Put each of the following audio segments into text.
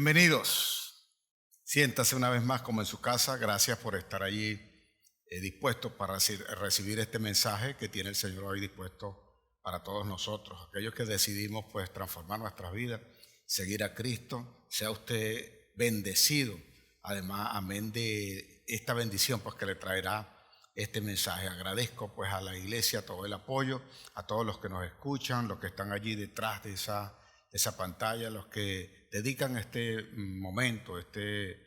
Bienvenidos. Siéntase una vez más como en su casa. Gracias por estar allí dispuestos para recibir este mensaje que tiene el Señor hoy dispuesto para todos nosotros, aquellos que decidimos pues transformar nuestras vidas, seguir a Cristo. Sea usted bendecido, además, amén, de esta bendición pues que le traerá este mensaje. Agradezco pues a la iglesia todo el apoyo, a todos los que nos escuchan, los que están allí detrás de esa pantalla, los que dedican este momento, este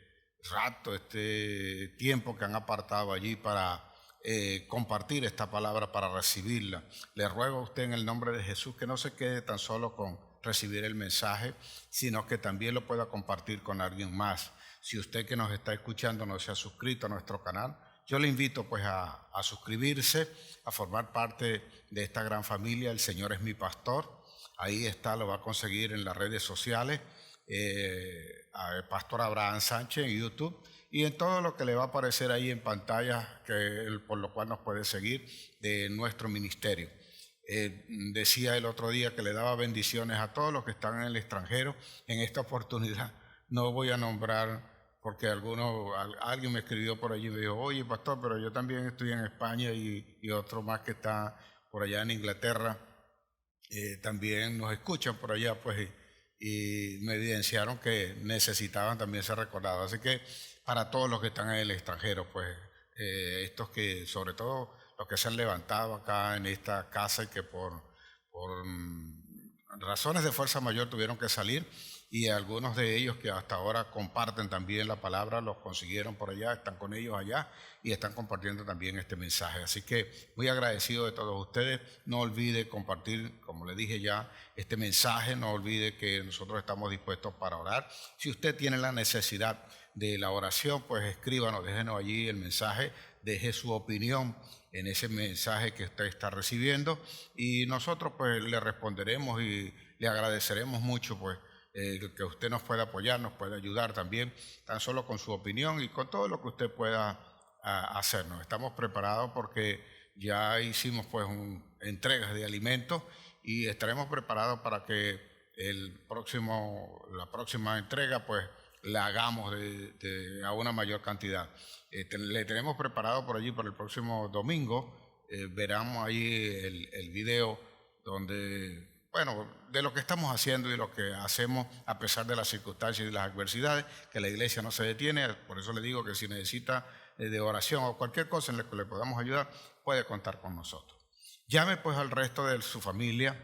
rato, este tiempo que han apartado allí para compartir esta palabra, para recibirla. Le ruego a usted en el nombre de Jesús que no se quede tan solo con recibir el mensaje, sino que también lo pueda compartir con alguien más. Si usted que nos está escuchando no se ha suscrito a nuestro canal, yo le invito pues a suscribirse, a formar parte de esta gran familia. El Señor es mi pastor. Ahí está, lo va a conseguir en las redes sociales, Pastor Abraham Sánchez en YouTube y en todo lo que le va a aparecer ahí en pantalla, por lo cual nos puede seguir de nuestro ministerio. Decía el otro día que le daba bendiciones a todos los que están en el extranjero. En esta oportunidad no voy a nombrar porque alguien me escribió por allí y me dijo, oye pastor, pero yo también estoy en España y otro más que está por allá en Inglaterra. También nos escuchan por allá, pues, y me evidenciaron que necesitaban también ser recordados. Así que para todos los que están en el extranjero, pues, estos que, sobre todo los que se han levantado acá en esta casa y que por razones de fuerza mayor tuvieron que salir, y algunos de ellos que hasta ahora comparten también la palabra, los consiguieron por allá, están con ellos allá y están compartiendo también este mensaje. Así que muy agradecido de todos ustedes. No olvide compartir, como le dije ya, este mensaje. No olvide que nosotros estamos dispuestos para orar. Si usted tiene la necesidad de la oración, pues escríbanos, déjenos allí el mensaje, deje su opinión en ese mensaje que usted está recibiendo y nosotros pues le responderemos y le agradeceremos mucho pues que usted nos pueda apoyar, nos pueda ayudar también, tan solo con su opinión y con todo lo que usted pueda hacernos. Estamos preparados porque ya hicimos pues entregas de alimentos y estaremos preparados para que la próxima entrega pues la hagamos a una mayor cantidad. Le tenemos preparado por allí para el próximo domingo. Verán ahí el video donde, bueno, de lo que estamos haciendo y lo que hacemos a pesar de las circunstancias y de las adversidades, que la iglesia no se detiene. Por eso le digo que si necesita de oración o cualquier cosa en la que le podamos ayudar, puede contar con nosotros. Llame pues al resto de su familia.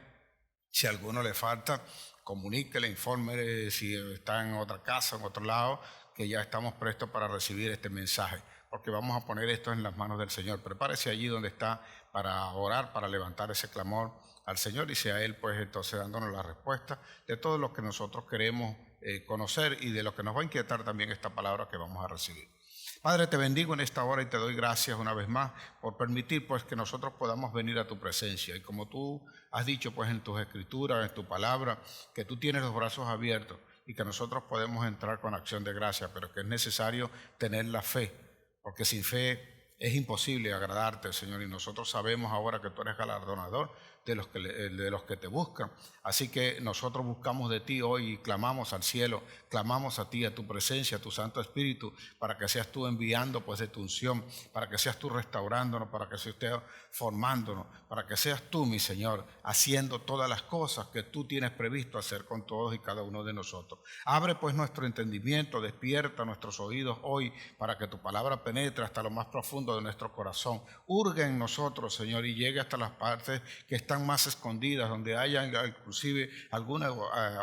Si a alguno le falta, comuníquele, infórmele si está en otra casa, en otro lado, que ya estamos prestos para recibir este mensaje, porque vamos a poner esto en las manos del Señor. Prepárese allí donde está para orar, para levantar ese clamor al Señor y sea Él pues entonces dándonos la respuesta de todo lo que nosotros queremos conocer y de lo que nos va a inquietar también esta palabra que vamos a recibir. Padre, te bendigo en esta hora y te doy gracias una vez más por permitir pues que nosotros podamos venir a tu presencia. Y como tú has dicho pues en tus escrituras, en tu palabra, que tú tienes los brazos abiertos y que nosotros podemos entrar con acción de gracia, pero que es necesario tener la fe, porque sin fe es imposible agradarte, Señor, y nosotros sabemos ahora que tú eres galardonador de los que te buscan. Así que nosotros buscamos de ti hoy y clamamos al cielo, clamamos a ti, a tu presencia, a tu Santo Espíritu, para que seas tú enviando pues de tu unción, para que seas tú restaurándonos, para que seas usted formándonos, para que seas tú, mi Señor, haciendo todas las cosas que tú tienes previsto hacer con todos y cada uno de nosotros. Abre pues nuestro entendimiento, despierta nuestros oídos hoy para que tu palabra penetre hasta lo más profundo de nuestro corazón. Hurga en nosotros, Señor, y llegue hasta las partes que están más escondidas, donde haya inclusive alguna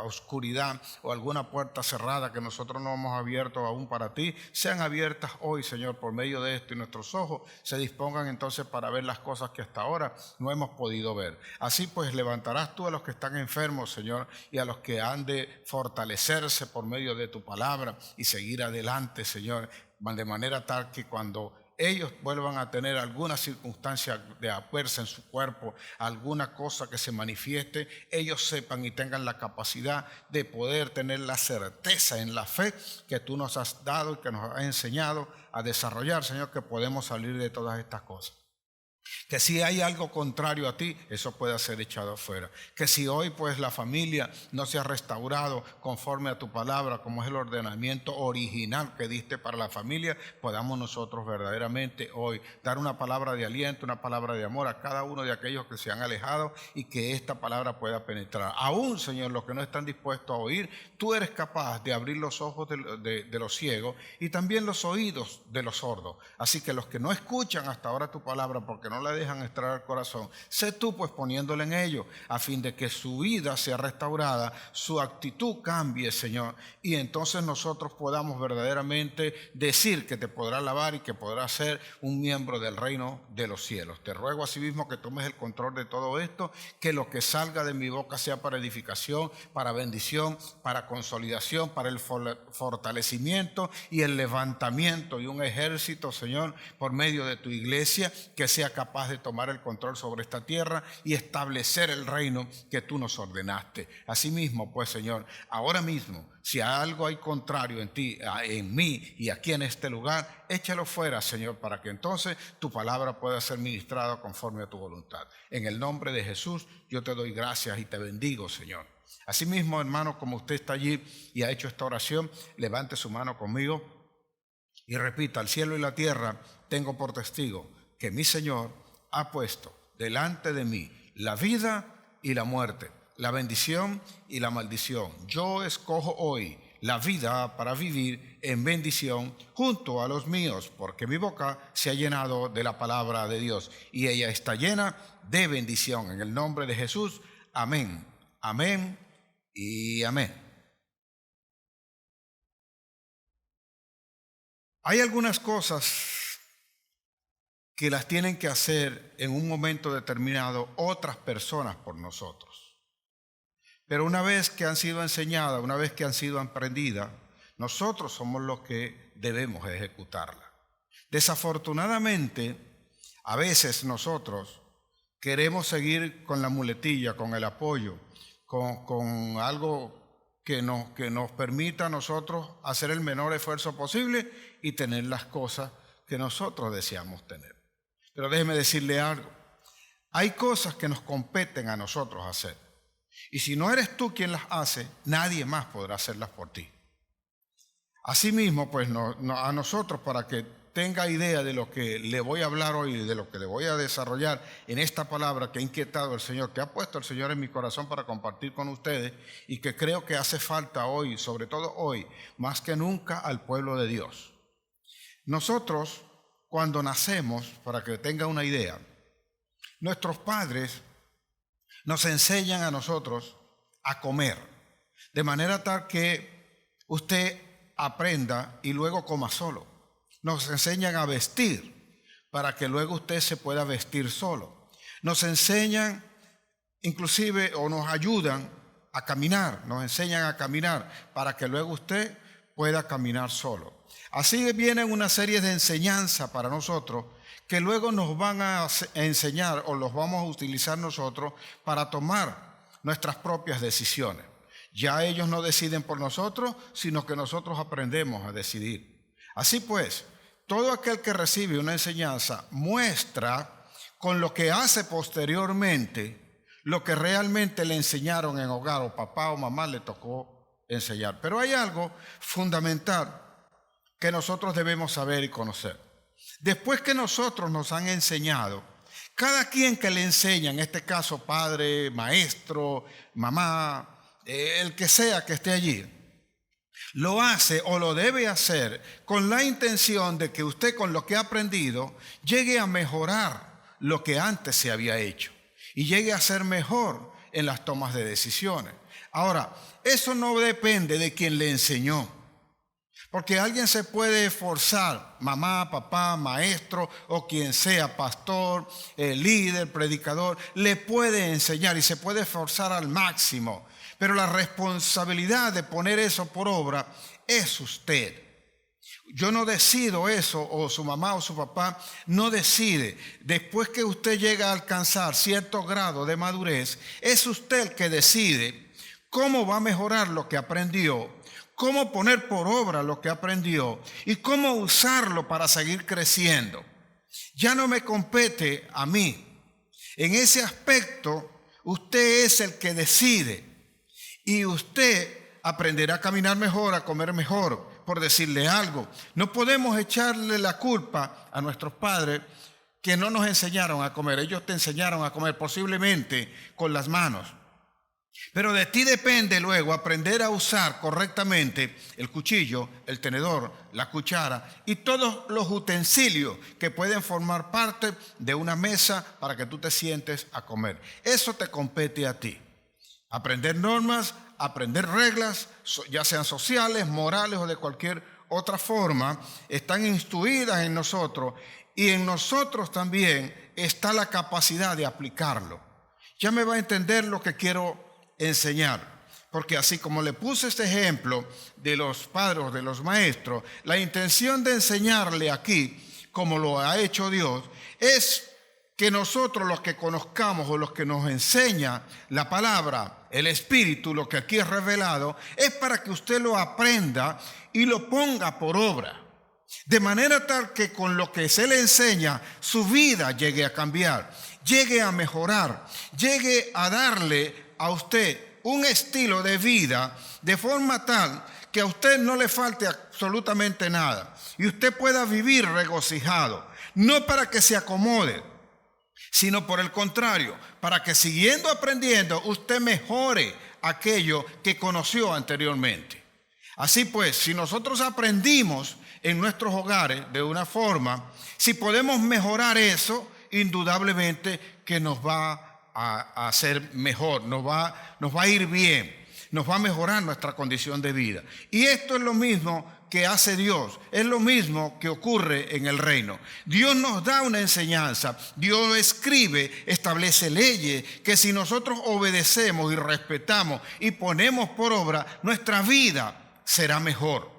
oscuridad o alguna puerta cerrada que nosotros no hemos abierto aún para ti, sean abiertas hoy, Señor, por medio de esto, y nuestros ojos se dispongan entonces para ver las cosas que hasta ahora no hemos podido ver. Así pues levantarás tú a los que están enfermos, Señor, y a los que han de fortalecerse por medio de tu palabra y seguir adelante, Señor, de manera tal que cuando ellos vuelvan a tener alguna circunstancia de adversa en su cuerpo, alguna cosa que se manifieste, ellos sepan y tengan la capacidad de poder tener la certeza en la fe que tú nos has dado y que nos has enseñado a desarrollar, Señor, que podemos salir de todas estas cosas. Que si hay algo contrario a ti, eso pueda ser echado afuera. Que si hoy pues la familia no se ha restaurado conforme a tu palabra, como es el ordenamiento original que diste para la familia, podamos nosotros verdaderamente hoy dar una palabra de aliento, una palabra de amor a cada uno de aquellos que se han alejado y que esta palabra pueda penetrar. Aún, Señor, los que no están dispuestos a oír, tú eres capaz de abrir los ojos de los ciegos y también los oídos de los sordos. Así que los que no escuchan hasta ahora tu palabra porque no la dejan entrar al corazón, sé tú pues poniéndole en ello a fin de que su vida sea restaurada, su actitud cambie, Señor, y entonces nosotros podamos verdaderamente decir que te podrá alabar y que podrá ser un miembro del reino de los cielos. Te ruego asimismo que tomes el control de todo esto, que lo que salga de mi boca sea para edificación, para bendición, para consolidación, para el fortalecimiento y el levantamiento de un ejército, Señor, por medio de tu iglesia, que sea capaz de tomar el control sobre esta tierra y establecer el reino que tú nos ordenaste. Asimismo, pues, Señor, ahora mismo, si algo hay contrario en ti, en mí y aquí en este lugar, échalo fuera, Señor, para que entonces tu palabra pueda ser ministrada conforme a tu voluntad. En el nombre de Jesús, yo te doy gracias y te bendigo, Señor. Asimismo, hermano, como usted está allí y ha hecho esta oración, levante su mano conmigo y repita: al cielo y la tierra tengo por testigo que mi Señor ha puesto delante de mí la vida y la muerte, la bendición y la maldición. Yo escojo hoy la vida para vivir en bendición junto a los míos, porque mi boca se ha llenado de la palabra de Dios y ella está llena de bendición. En el nombre de Jesús, amén, amén y amén. Hay algunas cosas que las tienen que hacer en un momento determinado otras personas por nosotros. Pero una vez que han sido enseñadas, una vez que han sido aprendidas, nosotros somos los que debemos ejecutarlas. Desafortunadamente, a veces nosotros queremos seguir con la muletilla, con el apoyo, con algo que nos permita a nosotros hacer el menor esfuerzo posible y tener las cosas que nosotros deseamos tener. Pero déjeme decirle algo, hay cosas que nos competen a nosotros hacer. Y si no eres tú quien las hace, nadie más podrá hacerlas por ti. Asimismo, pues a nosotros, para que tenga idea de lo que le voy a hablar hoy, de lo que le voy a desarrollar en esta palabra que ha inquietado el Señor, que ha puesto el Señor en mi corazón para compartir con ustedes y que creo que hace falta hoy, sobre todo hoy, más que nunca al pueblo de Dios. Nosotros, cuando nacemos, para que tenga una idea, nuestros padres nos enseñan a nosotros a comer, de manera tal que usted aprenda y luego coma solo. Nos enseñan a vestir para que luego usted se pueda vestir solo. Nos enseñan inclusive o nos ayudan a caminar, nos enseñan a caminar para que luego usted pueda caminar solo. Así vienen una serie de enseñanzas para nosotros que luego nos van a enseñar o los vamos a utilizar nosotros para tomar nuestras propias decisiones. Ya ellos no deciden por nosotros, sino que nosotros aprendemos a decidir. Así pues, todo aquel que recibe una enseñanza muestra con lo que hace posteriormente lo que realmente le enseñaron en hogar o papá o mamá le tocó enseñar. Pero hay algo fundamental que nosotros debemos saber y conocer. Después que nosotros nos han enseñado, cada quien que le enseña, en este caso padre, maestro, mamá, el que sea que esté allí, lo hace o lo debe hacer con la intención de que usted con lo que ha aprendido llegue a mejorar lo que antes se había hecho y llegue a ser mejor en las tomas de decisiones. Ahora, eso no depende de quien le enseñó. Porque alguien se puede esforzar, mamá, papá, maestro o quien sea, pastor, líder, predicador, le puede enseñar y se puede esforzar al máximo. Pero la responsabilidad de poner eso por obra es usted. Yo no decido eso, o su mamá o su papá no decide. Después que usted llega a alcanzar cierto grado de madurez, es usted el que decide cómo va a mejorar lo que aprendió, cómo poner por obra lo que aprendió y cómo usarlo para seguir creciendo. Ya no me compete a mí. En ese aspecto, usted es el que decide y usted aprenderá a caminar mejor, a comer mejor, por decirle algo. No podemos echarle la culpa a nuestros padres que no nos enseñaron a comer. Ellos te enseñaron a comer posiblemente con las manos. Pero de ti depende luego aprender a usar correctamente el cuchillo, el tenedor, la cuchara y todos los utensilios que pueden formar parte de una mesa para que tú te sientes a comer. Eso te compete a ti. Aprender normas, aprender reglas, ya sean sociales, morales o de cualquier otra forma, están instruidas en nosotros y en nosotros también está la capacidad de aplicarlo. Ya me va a entender lo que quiero enseñar, porque así como le puse este ejemplo de los padres, de los maestros, la intención de enseñarle aquí, como lo ha hecho Dios, es que nosotros los que conozcamos o los que nos enseña la palabra, el Espíritu, lo que aquí es revelado, es para que usted lo aprenda y lo ponga por obra. De manera tal que con lo que se le enseña, su vida llegue a cambiar, llegue a mejorar, llegue a darle a usted un estilo de vida de forma tal que a usted no le falte absolutamente nada y usted pueda vivir regocijado, no para que se acomode, sino por el contrario, para que siguiendo aprendiendo usted mejore aquello que conoció anteriormente. Así pues, si nosotros aprendimos en nuestros hogares de una forma, si podemos mejorar eso, indudablemente que nos va a hacer mejor, nos va a ir bien, nos va a mejorar nuestra condición de vida. Y esto es lo mismo que hace Dios, es lo mismo que ocurre en el reino. Dios nos da una enseñanza, Dios escribe, establece leyes que si nosotros obedecemos y respetamos y ponemos por obra, nuestra vida será mejor.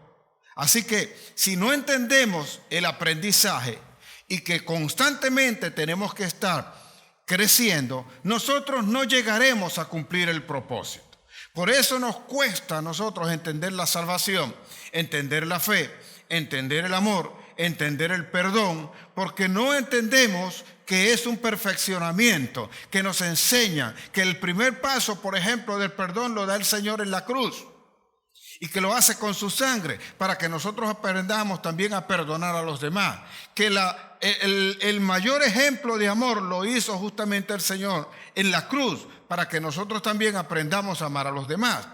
Así que si no entendemos el aprendizaje y que constantemente tenemos que estar creciendo, nosotros no llegaremos a cumplir el propósito. Por eso nos cuesta a nosotros entender la salvación, entender la fe, entender el amor, entender el perdón, porque no entendemos que es un perfeccionamiento, que nos enseña que el primer paso, por ejemplo, del perdón lo da el Señor en la cruz y que lo hace con su sangre para que nosotros aprendamos también a perdonar a los demás, que el mayor ejemplo de amor lo hizo justamente el Señor en la cruz para que nosotros también aprendamos a amar a los demás,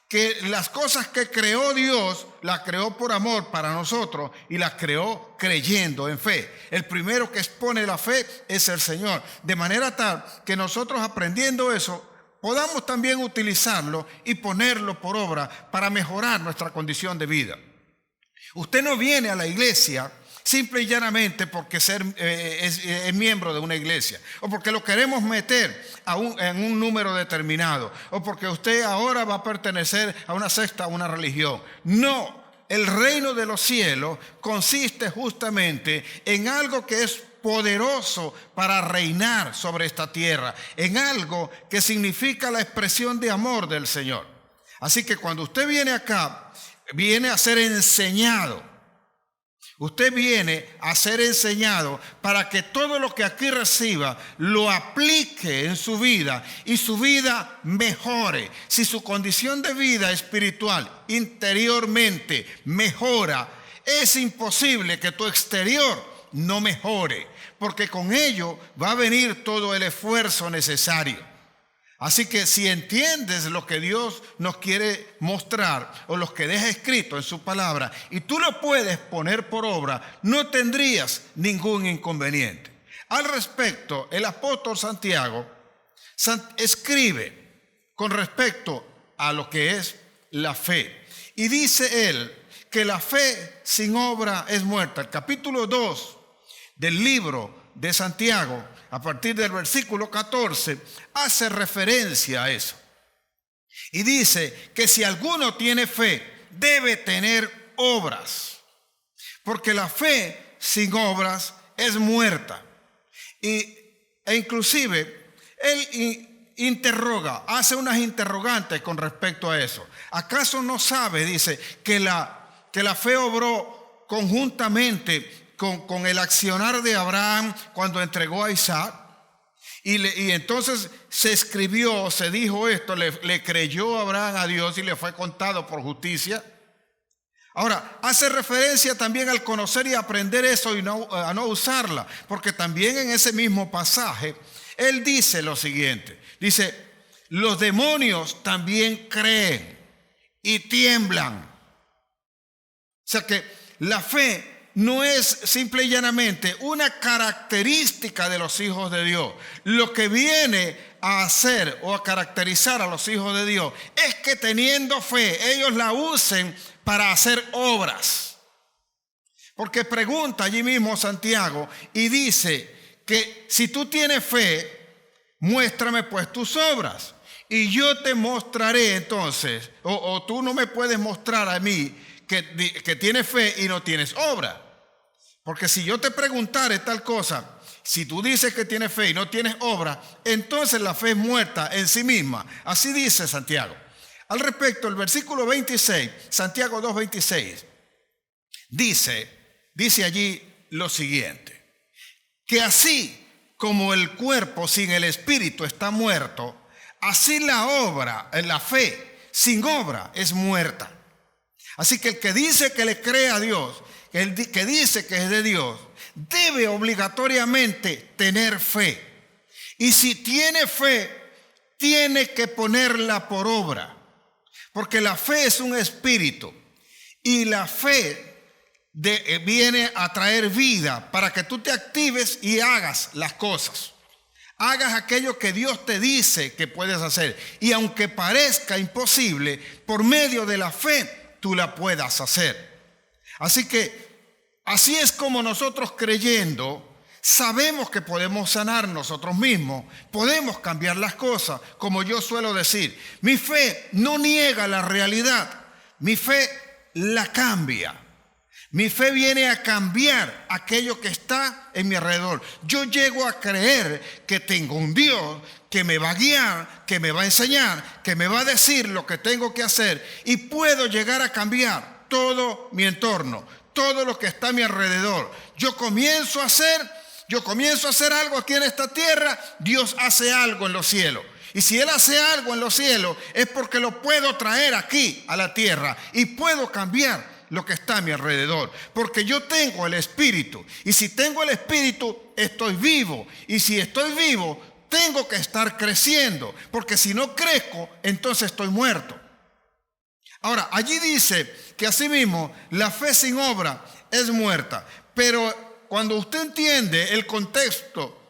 que las cosas que creó Dios las creó por amor para nosotros y las creó creyendo en fe. El primero que expone la fe es el Señor, de manera tal que nosotros aprendiendo eso podamos también utilizarlo y ponerlo por obra para mejorar nuestra condición de vida. Usted no viene a la iglesia simple y llanamente porque es miembro de una iglesia, o porque lo queremos meter en un número determinado, o porque usted ahora va a pertenecer a una secta, a una religión. No, el reino de los cielos consiste justamente en algo que es poderoso para reinar sobre esta tierra, en algo que significa la expresión de amor del Señor. Así que cuando usted viene acá, viene a ser enseñado. Usted viene a ser enseñado para que todo lo que aquí reciba lo aplique en su vida y su vida mejore. Si su condición de vida espiritual interiormente mejora, es imposible que tu exterior no mejore, porque con ello va a venir todo el esfuerzo necesario. Así que si entiendes lo que Dios nos quiere mostrar o lo que deja escrito en su palabra y tú lo puedes poner por obra, no tendrías ningún inconveniente. Al respecto, el apóstol Santiago escribe con respecto a lo que es la fe. Y dice él que la fe sin obra es muerta. El capítulo 2 del libro de Santiago, a partir del versículo 14, hace referencia a eso. Y dice que si alguno tiene fe, debe tener obras, porque la fe sin obras es muerta. E inclusive, él interroga, hace unas interrogantes con respecto a eso. ¿Acaso no sabe, dice, que la fe obró conjuntamente con el accionar de Abraham cuando entregó a Isaac. Y entonces se escribió, se dijo esto, le creyó Abraham a Dios y le fue contado por justicia. Ahora, hace referencia también al conocer y aprender eso y a no usarla, porque también en ese mismo pasaje, él dice lo siguiente, dice, los demonios también creen y tiemblan. O sea que la fe no es simple y llanamente una característica de los hijos de Dios. Lo que viene a hacer o a caracterizar a los hijos de Dios es que teniendo fe, ellos la usen para hacer obras. Porque pregunta allí mismo Santiago y dice que si tú tienes fe, muéstrame pues tus obras. Y yo te mostraré entonces, o tú no me puedes mostrar a mí que tienes fe y no tienes obra. Porque si yo te preguntare tal cosa, si tú dices que tienes fe y no tienes obra, entonces la fe es muerta en sí misma. Así dice Santiago. Al respecto, el versículo 26, Santiago 2:26, dice allí lo siguiente, que así como el cuerpo sin el espíritu está muerto, así la fe sin obra es muerta. Así que el que dice que le cree a Dios, el que dice que es de Dios, debe obligatoriamente tener fe. Y si tiene fe, tiene que ponerla por obra. Porque la fe es un espíritu. Y la fe viene a traer vida para que tú te actives y hagas las cosas. Hagas aquello que Dios te dice que puedes hacer. Y aunque parezca imposible, por medio de la fe, tú la puedas hacer. Así que así es como nosotros creyendo sabemos que podemos sanar nosotros mismos, podemos cambiar las cosas, como yo suelo decir. Mi fe no niega la realidad, mi fe la cambia. Mi fe viene a cambiar aquello que está en mi alrededor. Yo llego a creer que tengo un Dios que me va a guiar, que me va a enseñar, que me va a decir lo que tengo que hacer y puedo llegar a cambiar todo mi entorno, todo lo que está a mi alrededor. Yo comienzo a hacer algo aquí en esta tierra, Dios hace algo en los cielos. Y si Él hace algo en los cielos es porque lo puedo traer aquí a la tierra y puedo cambiar lo que está a mi alrededor, porque yo tengo el Espíritu, y si tengo el Espíritu estoy vivo, y si estoy vivo tengo que estar creciendo, porque si no crezco entonces estoy muerto. Ahora, allí dice que asimismo la fe sin obra es muerta, pero cuando usted entiende el contexto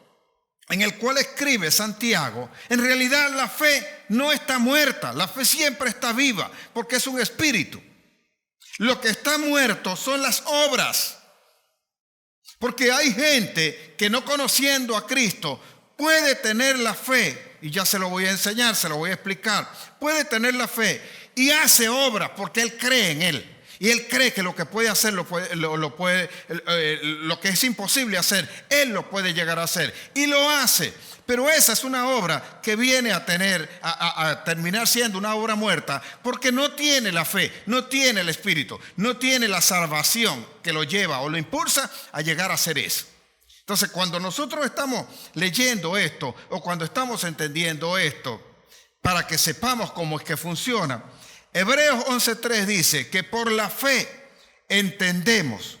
en el cual escribe Santiago, en realidad la fe no está muerta, la fe siempre está viva, porque es un espíritu. Lo que está muerto son las obras. Porque hay gente que no conociendo a Cristo puede tener la fe, y ya se lo voy a enseñar, se lo voy a explicar, puede tener la fe y hace obras porque él cree en Él. Y él cree que lo que puede hacer, lo que es imposible hacer, él lo puede llegar a hacer. Y lo hace. Pero esa es una obra que viene a terminar siendo una obra muerta porque no tiene la fe, no tiene el Espíritu, no tiene la salvación que lo lleva o lo impulsa a llegar a hacer eso. Entonces, cuando nosotros estamos leyendo esto o cuando estamos entendiendo esto, para que sepamos cómo es que funciona, Hebreos 11:3 dice que por la fe entendemos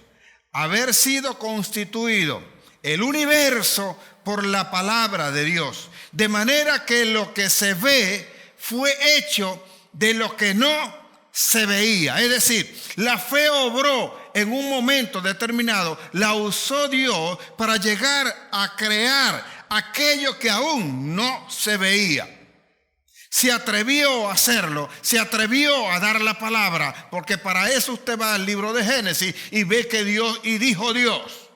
haber sido constituido el universo por la palabra de Dios, de manera que lo que se ve fue hecho de lo que no se veía. Es decir, la fe obró en un momento determinado, la usó Dios para llegar a crear aquello que aún no se veía. Se atrevió a hacerlo, se atrevió a dar la palabra, porque para eso usted va al libro de Génesis y ve que Dios, y dijo Dios,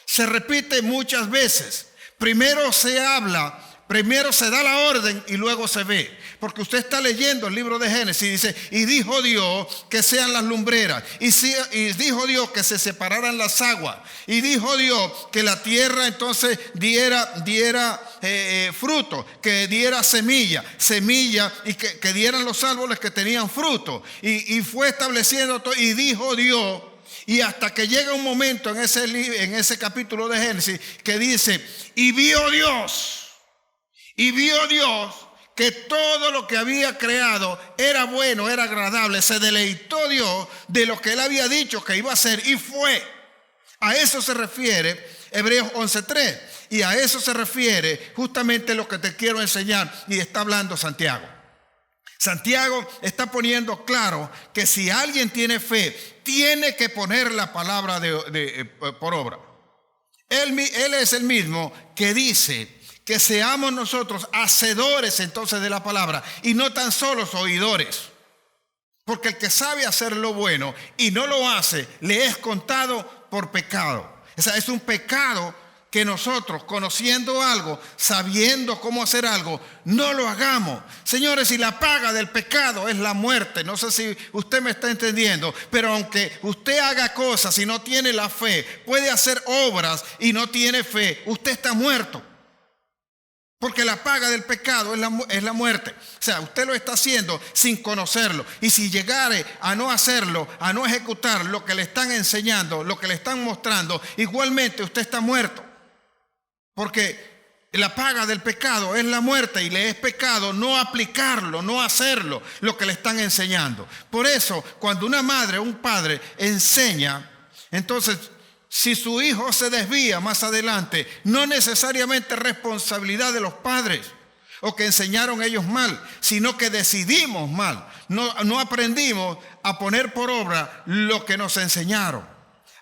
se repite muchas veces. Primero se habla, primero se da la orden y luego se ve. Porque usted está leyendo el libro de Génesis y dice, y dijo Dios que sean las lumbreras, y dijo Dios que se separaran las aguas, y dijo Dios que la tierra entonces diera fruto, que diera semilla y que dieran los árboles que tenían fruto, y fue estableciendo todo, y dijo Dios. Y hasta que llega un momento en ese capítulo de Génesis que dice, y vio Dios que todo lo que había creado era bueno, era agradable. Se deleitó Dios de lo que Él había dicho que iba a hacer y fue. A eso se refiere Hebreos 11:3. Y a eso se refiere justamente lo que te quiero enseñar y está hablando Santiago. Santiago está poniendo claro que si alguien tiene fe, tiene que poner la palabra por obra. Él es el mismo que dice que seamos nosotros hacedores entonces de la palabra y no tan solo oidores. Porque el que sabe hacer lo bueno y no lo hace, le es contado por pecado. O sea, es un pecado que nosotros, conociendo algo, sabiendo cómo hacer algo, no lo hagamos. Señores, y la paga del pecado es la muerte. No sé si usted me está entendiendo, pero aunque usted haga cosas y no tiene la fe, puede hacer obras y no tiene fe, usted está muerto. Porque la paga del pecado es la muerte. O sea, usted lo está haciendo sin conocerlo. Y si llegare a no hacerlo, a no ejecutar lo que le están enseñando, lo que le están mostrando, igualmente usted está muerto. Porque la paga del pecado es la muerte y le es pecado no aplicarlo, no hacerlo, lo que le están enseñando. Por eso, cuando una madre o un padre enseña, entonces, si su hijo se desvía más adelante, no necesariamente es responsabilidad de los padres o que enseñaron ellos mal, sino que decidimos mal. No aprendimos a poner por obra lo que nos enseñaron.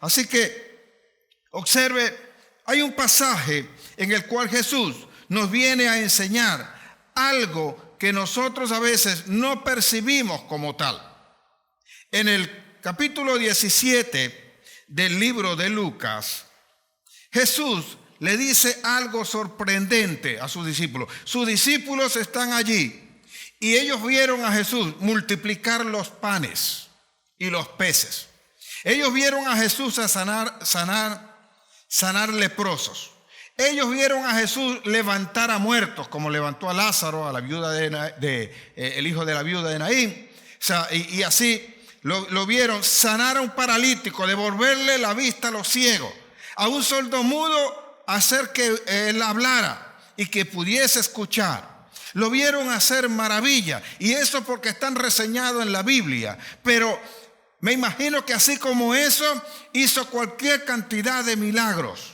Así que, observe, hay un pasaje en el cual Jesús nos viene a enseñar algo que nosotros a veces no percibimos como tal. En el capítulo 17 del libro de Lucas, Jesús le dice algo sorprendente a sus discípulos. Sus discípulos están allí y ellos vieron a Jesús multiplicar los panes y los peces. Ellos vieron a Jesús a sanar leprosos. Ellos vieron a Jesús levantar a muertos, como levantó a Lázaro, a la viuda el hijo de la viuda de Naín. O sea, y así lo vieron sanar a un paralítico, devolverle la vista a los ciegos, a un sordomudo hacer que él hablara y que pudiese escuchar. Lo vieron hacer maravilla, y eso porque están reseñados en la Biblia. Pero me imagino que así como eso, hizo cualquier cantidad de milagros.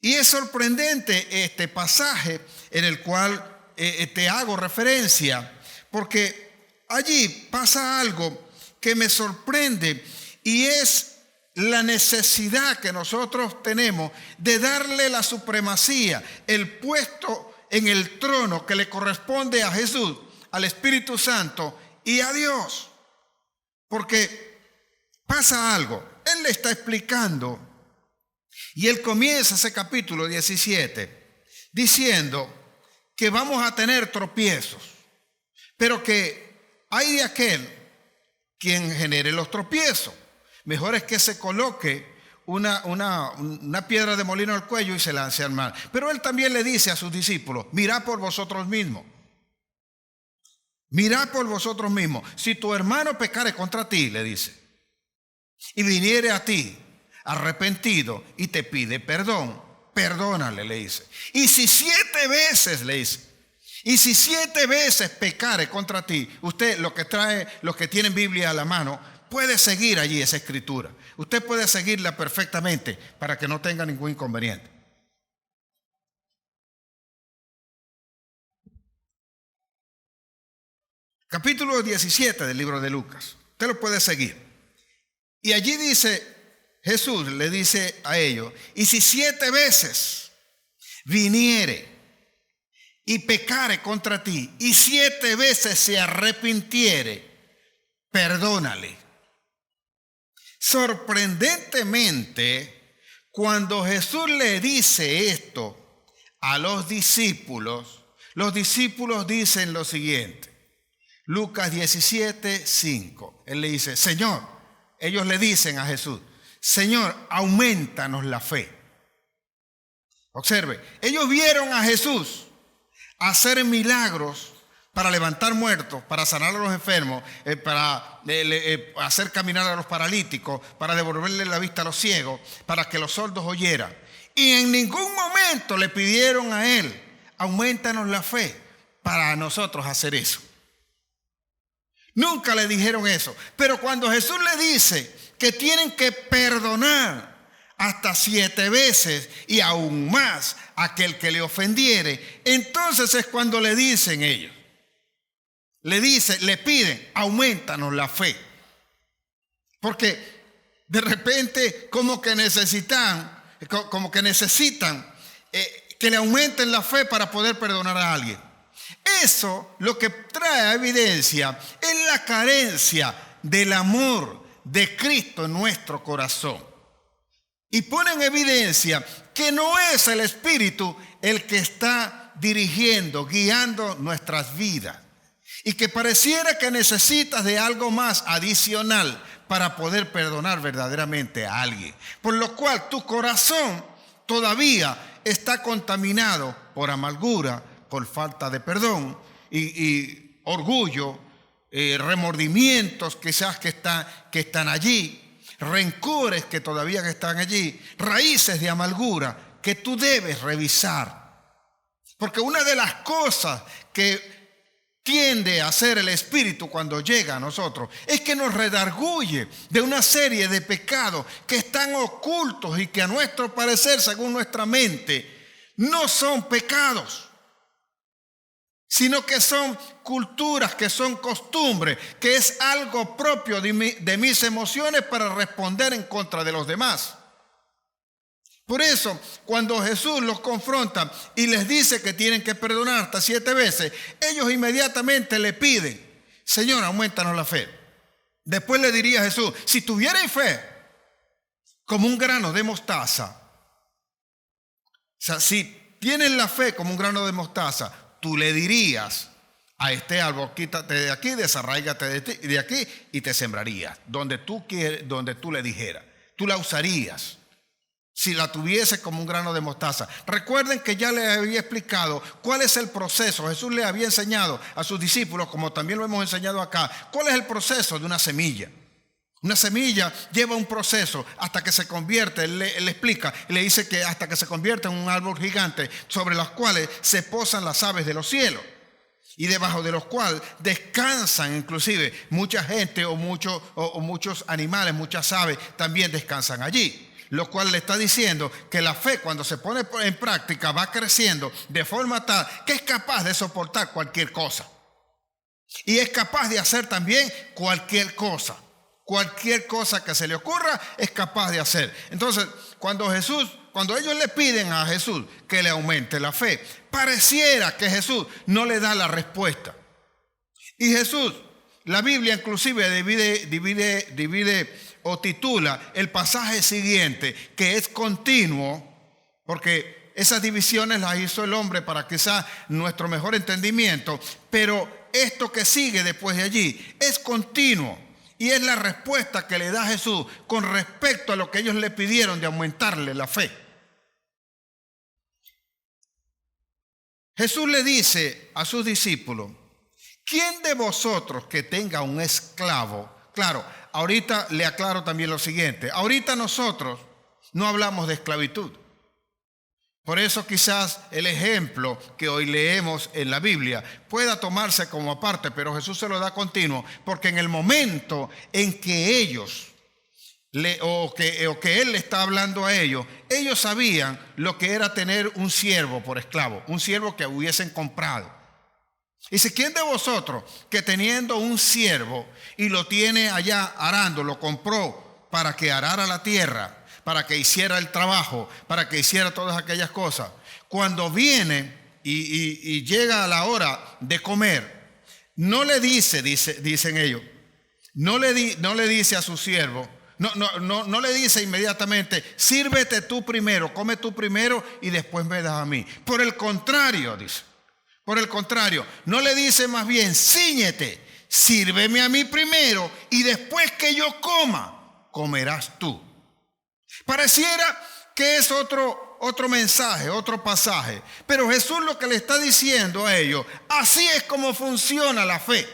Y es sorprendente este pasaje en el cual te hago referencia, porque allí pasa algo que me sorprende, y es la necesidad que nosotros tenemos de darle la supremacía, el puesto en el trono que le corresponde a Jesús, al Espíritu Santo y a Dios. Porque pasa algo, Él le está explicando, y Él comienza ese capítulo 17 diciendo que vamos a tener tropiezos, pero que hay de aquel quien genere los tropiezos. Mejor es que se coloque una piedra de molino al cuello y se lance al mar. Pero Él también le dice a sus discípulos: mirad por vosotros mismos. Mirad por vosotros mismos. Si tu hermano pecare contra ti, le dice, y viniere a ti arrepentido y te pide perdón, perdónale, le dice. Y si 7 veces, le dice, y si 7 veces pecare contra ti, usted, los que tienen Biblia a la mano, puede seguir allí esa escritura. Usted puede seguirla perfectamente para que no tenga ningún inconveniente. Capítulo 17 del libro de Lucas. Usted lo puede seguir. Y allí dice, Jesús le dice a ellos: y si 7 veces viniere y pecare contra ti, y 7 veces se arrepintiere, perdónale. Sorprendentemente, cuando Jesús le dice esto a los discípulos dicen lo siguiente. Lucas 17:5. Él le dice: Señor, ellos le dicen a Jesús: Señor, aumentanos la fe. Observe, ellos vieron a Jesús hacer milagros para levantar muertos, para sanar a los enfermos, para hacer caminar a los paralíticos, para devolverle la vista a los ciegos, para que los sordos oyeran. Y en ningún momento le pidieron a él, aumentanos la fe para nosotros hacer eso. Nunca le dijeron eso. Pero cuando Jesús le dice que tienen que perdonar hasta 7 veces y aún más a aquel que le ofendiere, entonces es cuando le dicen ellos. Le piden, aumentanos la fe. Porque de repente como que necesitan que le aumenten la fe para poder perdonar a alguien. Eso lo que trae a evidencia es la carencia del amor de Cristo en nuestro corazón. Y pone en evidencia que no es el Espíritu el que está dirigiendo, guiando nuestras vidas. Y que pareciera que necesitas de algo más adicional para poder perdonar verdaderamente a alguien. Por lo cual tu corazón todavía está contaminado por amargura, por falta de perdón y orgullo, remordimientos quizás que están allí, rencores que todavía están allí, raíces de amargura que tú debes revisar. Porque una de las cosas que tiende a hacer el Espíritu cuando llega a nosotros es que nos redarguye de una serie de pecados que están ocultos y que a nuestro parecer, según nuestra mente, no son pecados, sino que son culturas, que son costumbres, que es algo propio de mis emociones para responder en contra de los demás. Por eso, cuando Jesús los confronta y les dice que tienen que perdonar hasta 7 veces, ellos inmediatamente le piden, Señor, aumentanos la fe. Después le diría a Jesús, si tuvierais fe como un grano de mostaza, o sea, si tienen la fe como un grano de mostaza, tú le dirías a este árbol, quítate de aquí, desarráigate de aquí y te sembrarías. Donde tú le dijeras, tú la usarías. Si la tuviese como un grano de mostaza. Recuerden que ya les había explicado cuál es el proceso. Jesús le había enseñado a sus discípulos, como también lo hemos enseñado acá, cuál es el proceso de una semilla. Una semilla lleva un proceso hasta que se convierte, él le explica, y le dice que hasta que se convierte en un árbol gigante sobre los cuales se posan las aves de los cielos y debajo de los cuales descansan inclusive mucha gente o muchos animales, muchas aves también descansan allí. Lo cual le está diciendo que la fe cuando se pone en práctica va creciendo de forma tal que es capaz de soportar cualquier cosa. Y es capaz de hacer también cualquier cosa. Cualquier cosa que se le ocurra es capaz de hacer. Entonces, cuando ellos le piden a Jesús que le aumente la fe, pareciera que Jesús no le da la respuesta. Y Jesús, la Biblia inclusive divide o titula el pasaje siguiente, que es continuo, porque esas divisiones las hizo el hombre para quizás nuestro mejor entendimiento, pero esto que sigue después de allí es continuo y es la respuesta que le da Jesús con respecto a lo que ellos le pidieron de aumentarle la fe. Jesús le dice a sus discípulos, ¿quién de vosotros que tenga un esclavo? Claro, ahorita le aclaro también lo siguiente. Ahorita nosotros no hablamos de esclavitud. Por eso quizás el ejemplo que hoy leemos en la Biblia pueda tomarse como aparte, pero Jesús se lo da continuo, porque en el momento en que ellos, que Él le está hablando a ellos sabían lo que era tener un siervo por esclavo, un siervo que hubiesen comprado. Dice, ¿quién de vosotros que teniendo un siervo y lo tiene allá arando, lo compró para que arara la tierra, para que hiciera el trabajo, para que hiciera todas aquellas cosas, cuando viene y llega a la hora de comer, no le dice, dicen ellos, no le dice a su siervo, no le dice inmediatamente, sírvete tú primero, come tú primero y después me das a mí. Por el contrario, dice. Por el contrario, no le dice más bien, cíñete, sírveme a mí primero y después que yo coma, comerás tú. Pareciera que es otro otro mensaje, otro pasaje. Pero Jesús lo que le está diciendo a ellos, así es como funciona la fe.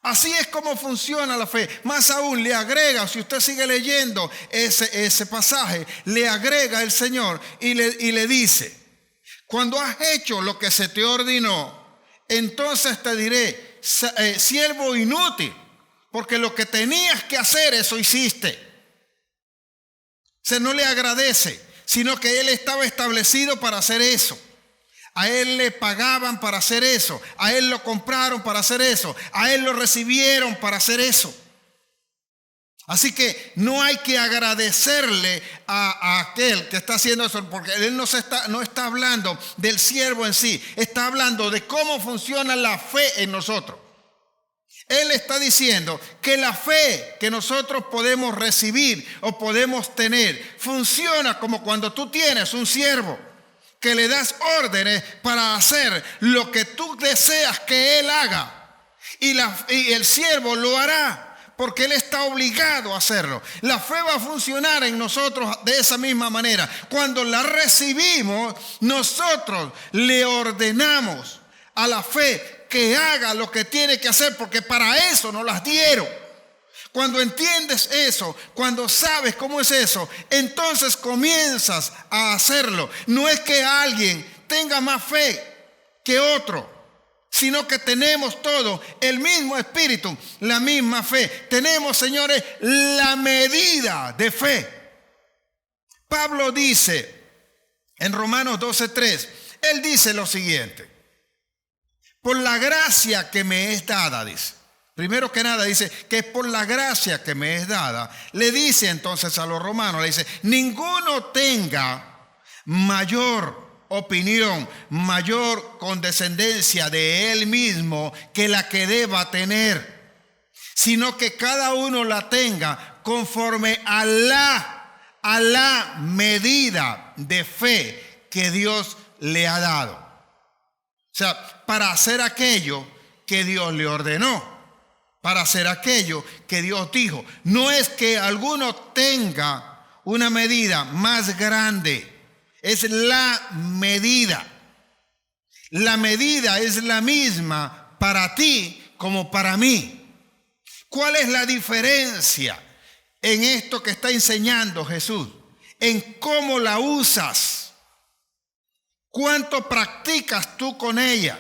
Así es como funciona la fe. Más aún le agrega, si usted sigue leyendo ese pasaje, le agrega el Señor y le dice, cuando has hecho lo que se te ordenó, entonces te diré, siervo inútil, porque lo que tenías que hacer, eso hiciste. Se no le agradece, sino que él estaba establecido para hacer eso. A él le pagaban para hacer eso. A él lo compraron para hacer eso. A él lo recibieron para hacer eso. Así que no hay que agradecerle a aquel que está haciendo eso, porque él no está hablando del siervo en sí. Está hablando de cómo funciona la fe en nosotros. Él está diciendo que la fe que nosotros podemos recibir o podemos tener funciona como cuando tú tienes un siervo que le das órdenes para hacer lo que tú deseas que él haga. Y el siervo lo hará porque él está obligado a hacerlo. La fe va a funcionar en nosotros de esa misma manera. Cuando la recibimos, nosotros le ordenamos a la fe que haga lo que tiene que hacer, porque para eso nos las dieron. Cuando entiendes eso, cuando sabes cómo es eso, entonces comienzas a hacerlo. No es que alguien tenga más fe que otro, sino que tenemos todo el mismo espíritu, la misma fe. Tenemos, señores, la medida de fe. Pablo dice en Romanos 12:3, él dice lo siguiente: por la gracia que me es dada, dice. Primero que nada dice que es por la gracia que me es dada. Le dice entonces a los romanos, le dice, ninguno tenga mayor opinión, mayor condescendencia de él mismo que la que deba tener, sino que cada uno la tenga conforme a la medida de fe que Dios le ha dado. O sea, para hacer aquello que Dios le ordenó. Para hacer aquello que Dios dijo. No es que alguno tenga una medida más grande. Es la medida. La medida es la misma para ti como para mí. ¿Cuál es la diferencia en esto que está enseñando Jesús? En cómo la usas. ¿Cuánto practicas tú con ella?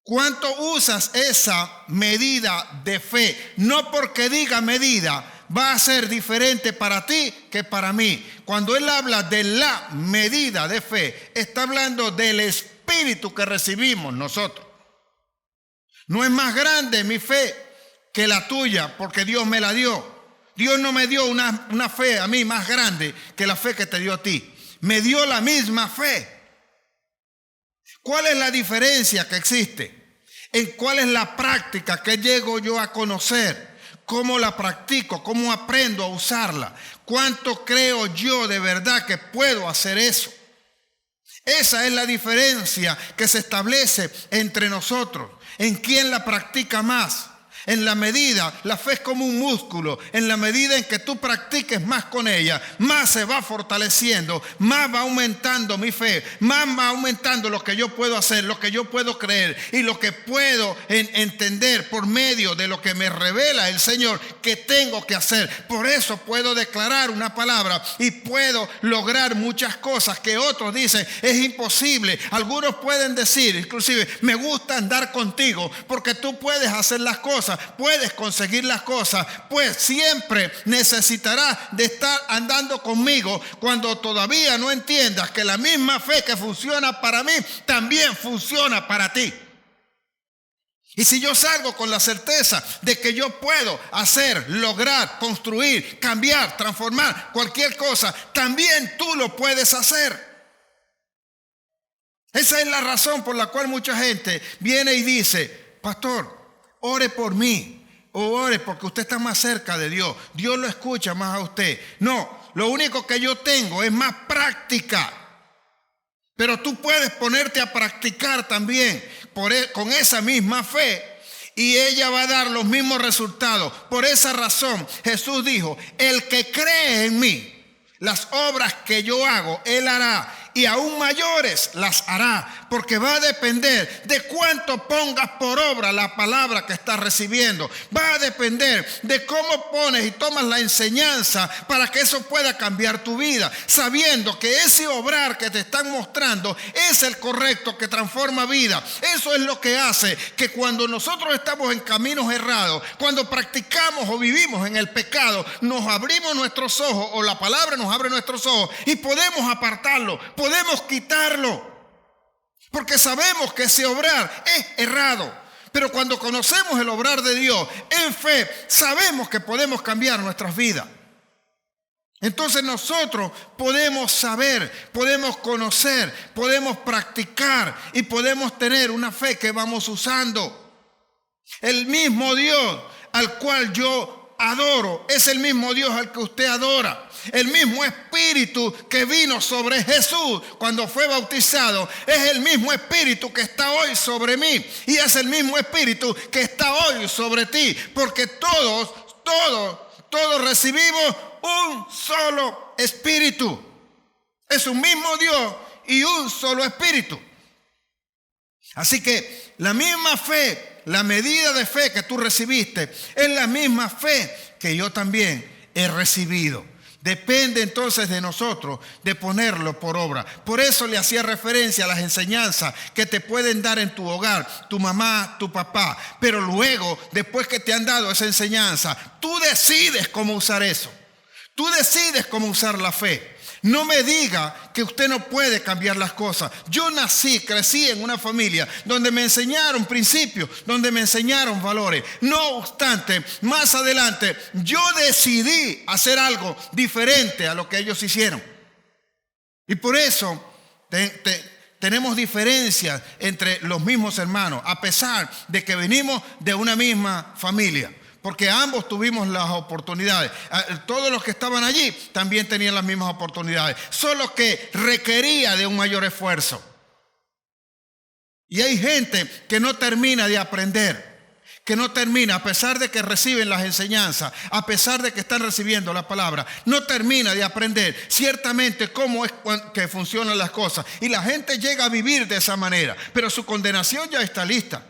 ¿Cuánto usas esa medida de fe? No porque diga medida va a ser diferente para ti que para mí. Cuando él habla de la medida de fe, está hablando del espíritu que recibimos nosotros. No es más grande mi fe que la tuya porque Dios me la dio. Dios no me dio una fe a mí más grande que la fe que te dio a ti. Me dio la misma fe. ¿Cuál es la diferencia que existe? ¿En cuál es la práctica que llego yo a conocer? ¿Cómo la practico? ¿Cómo aprendo a usarla? ¿Cuánto creo yo de verdad que puedo hacer eso? Esa es la diferencia que se establece entre nosotros. ¿En quién la practica más? En la medida, la fe es como un músculo, en la medida en que tú practiques más con ella, más se va fortaleciendo, más va aumentando mi fe, más va aumentando lo que yo puedo hacer, lo que yo puedo creer y lo que puedo entender por medio de lo que me revela el Señor que tengo que hacer. Por eso puedo declarar una palabra y puedo lograr muchas cosas que otros dicen es imposible. Algunos pueden decir, inclusive, me gusta andar contigo porque tú puedes hacer las cosas, puedes conseguir las cosas, pues siempre necesitarás de estar andando conmigo cuando todavía no entiendas que la misma fe que funciona para mí también funciona para ti. Y si yo salgo con la certeza de que yo puedo hacer, lograr, construir, cambiar, transformar cualquier cosa, también tú lo puedes hacer. Esa es la razón por la cual mucha gente viene y dice, pastor, ore por mí, o ore porque usted está más cerca de Dios. Dios lo escucha más a usted. No, lo único que yo tengo es más práctica. Pero tú puedes ponerte a practicar también con esa misma fe y ella va a dar los mismos resultados. Por esa razón Jesús dijo, el que cree en mí, las obras que yo hago, Él hará, y aún mayores las hará, porque va a depender de cuánto pongas por obra la palabra que estás recibiendo. Va a depender de cómo pones y tomas la enseñanza para que eso pueda cambiar tu vida, sabiendo que ese obrar que te están mostrando es el correcto, que transforma vida. Eso es lo que hace que cuando nosotros estamos en caminos errados, cuando practicamos o vivimos en el pecado, nos abrimos nuestros ojos, o la palabra nos abre nuestros ojos, y podemos apartarlo, podemos quitarlo, porque sabemos que ese obrar es errado. Pero cuando conocemos el obrar de Dios en fe, sabemos que podemos cambiar nuestras vidas. Entonces nosotros podemos saber, podemos conocer, podemos practicar y podemos tener una fe que vamos usando. El mismo Dios al cual yo adoro es el mismo Dios al que usted adora. El mismo Espíritu que vino sobre Jesús cuando fue bautizado es el mismo Espíritu que está hoy sobre mí, y es el mismo Espíritu que está hoy sobre ti, porque todos recibimos un solo Espíritu. Es un mismo Dios y un solo Espíritu. Así que la misma fe, la medida de fe que tú recibiste es la misma fe que yo también he recibido. Depende entonces de nosotros de ponerlo por obra. Por eso le hacía referencia a las enseñanzas que te pueden dar en tu hogar, tu mamá, tu papá. Pero luego, después que te han dado esa enseñanza, tú decides cómo usar eso. Tú decides cómo usar la fe. No me diga que usted no puede cambiar las cosas. Yo crecí en una familia donde me enseñaron principios, donde me enseñaron valores. No obstante, más adelante yo decidí hacer algo diferente a lo que ellos hicieron. Y por eso tenemos diferencias entre los mismos hermanos, a pesar de que venimos de una misma familia. Porque ambos tuvimos las oportunidades. Todos los que estaban allí también tenían las mismas oportunidades. Solo que requería de un mayor esfuerzo. Y hay gente que no termina de aprender. Que no termina, a pesar de que reciben las enseñanzas, a pesar de que están recibiendo la palabra, no termina de aprender ciertamente cómo es que funcionan las cosas. Y la gente llega a vivir de esa manera. Pero su condenación ya está lista.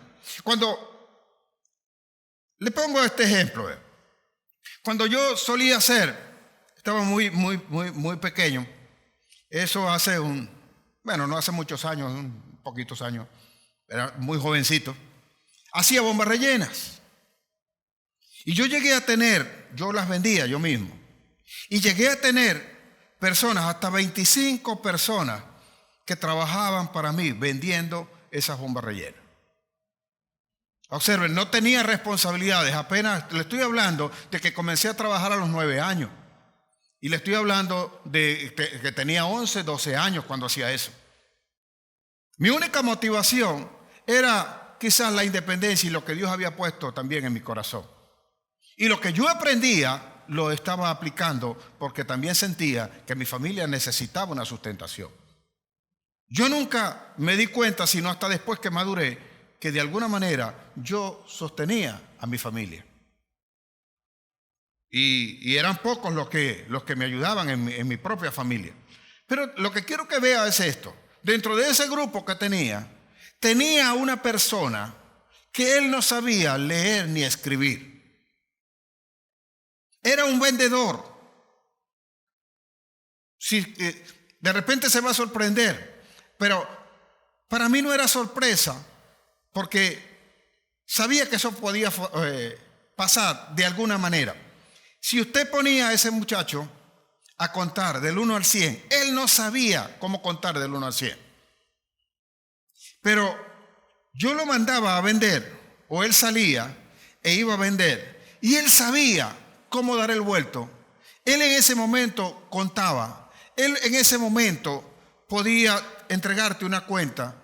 Le pongo este ejemplo. Cuando yo solía estaba muy pequeño, eso hace no hace muchos años, poquitos años, era muy jovencito, hacía bombas rellenas. Y yo las vendía yo mismo. Y llegué a tener personas, hasta 25 personas, que trabajaban para mí vendiendo esas bombas rellenas. Observen, no tenía responsabilidades, apenas le estoy hablando de que comencé a trabajar a los 9 años. Y le estoy hablando de que tenía 11, 12 años cuando hacía eso. Mi única motivación era quizás la independencia y lo que Dios había puesto también en mi corazón. Y lo que yo aprendía lo estaba aplicando porque también sentía que mi familia necesitaba una sustentación. Yo nunca me di cuenta, sino hasta después que maduré, que de alguna manera yo sostenía a mi familia. Y eran pocos los que me ayudaban en mi propia familia. Pero lo que quiero que vea es esto. Dentro de ese grupo que tenía una persona que él no sabía leer ni escribir. Era un vendedor. De repente se va a sorprender, pero para mí no era sorpresa, porque sabía que eso podía pasar de alguna manera. Si usted ponía a ese muchacho a contar del 1 al 100, él no sabía cómo contar del 1 al 100. Pero yo lo mandaba a vender, o él salía e iba a vender, y él sabía cómo dar el vuelto. Él en ese momento contaba, él en ese momento podía entregarte una cuenta,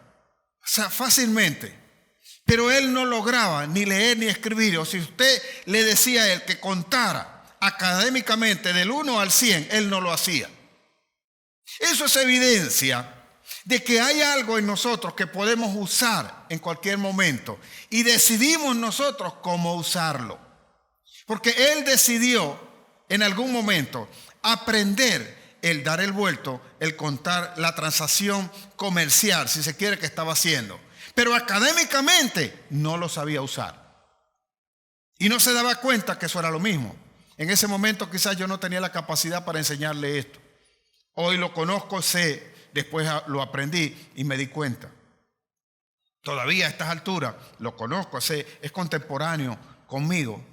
o sea, fácilmente. Pero él no lograba ni leer ni escribir. O si usted le decía a él que contara académicamente del 1 al 100, él no lo hacía. Eso es evidencia de que hay algo en nosotros que podemos usar en cualquier momento. Y decidimos nosotros cómo usarlo. Porque él decidió en algún momento aprender el dar el vuelto, el contar la transacción comercial, si se quiere, que estaba haciendo. Pero académicamente no lo sabía usar. Y no se daba cuenta que eso era lo mismo. En ese momento quizás yo no tenía la capacidad para enseñarle esto. Hoy lo conozco, sé, después lo aprendí y me di cuenta. Todavía a estas alturas lo conozco, sé, es contemporáneo conmigo.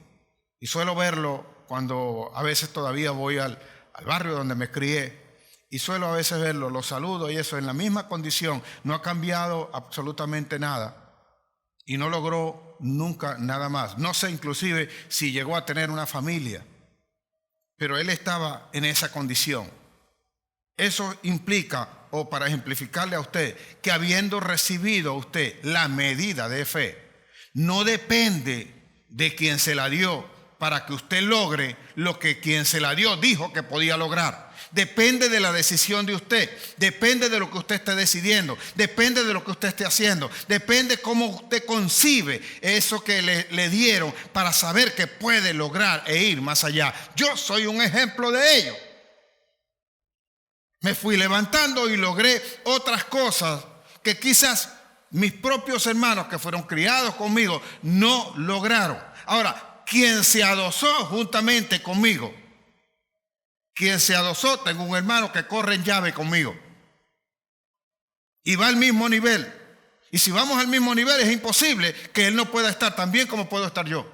Y suelo verlo cuando a veces todavía voy al barrio donde me crié. Y suelo a veces verlo, lo saludo y eso en la misma condición. No ha cambiado absolutamente nada. Y no logró nunca nada más. No sé inclusive si llegó a tener una familia. Pero él estaba en esa condición. Eso implica, o para ejemplificarle a usted, que habiendo recibido usted la medida de fe, no depende de quien se la dio para que usted logre lo que quien se la dio dijo que podía lograr. Depende de la decisión de usted, depende de lo que usted esté decidiendo, depende de lo que usted esté haciendo, depende cómo usted concibe eso que le dieron para saber que puede lograr e ir más allá. Yo soy un ejemplo de ello. Me fui levantando y logré otras cosas que quizás mis propios hermanos que fueron criados conmigo no lograron. Ahora, quien se adosó juntamente conmigo, tengo un hermano que corre en llave conmigo y va al mismo nivel. Y si vamos al mismo nivel es imposible que él no pueda estar tan bien como puedo estar yo.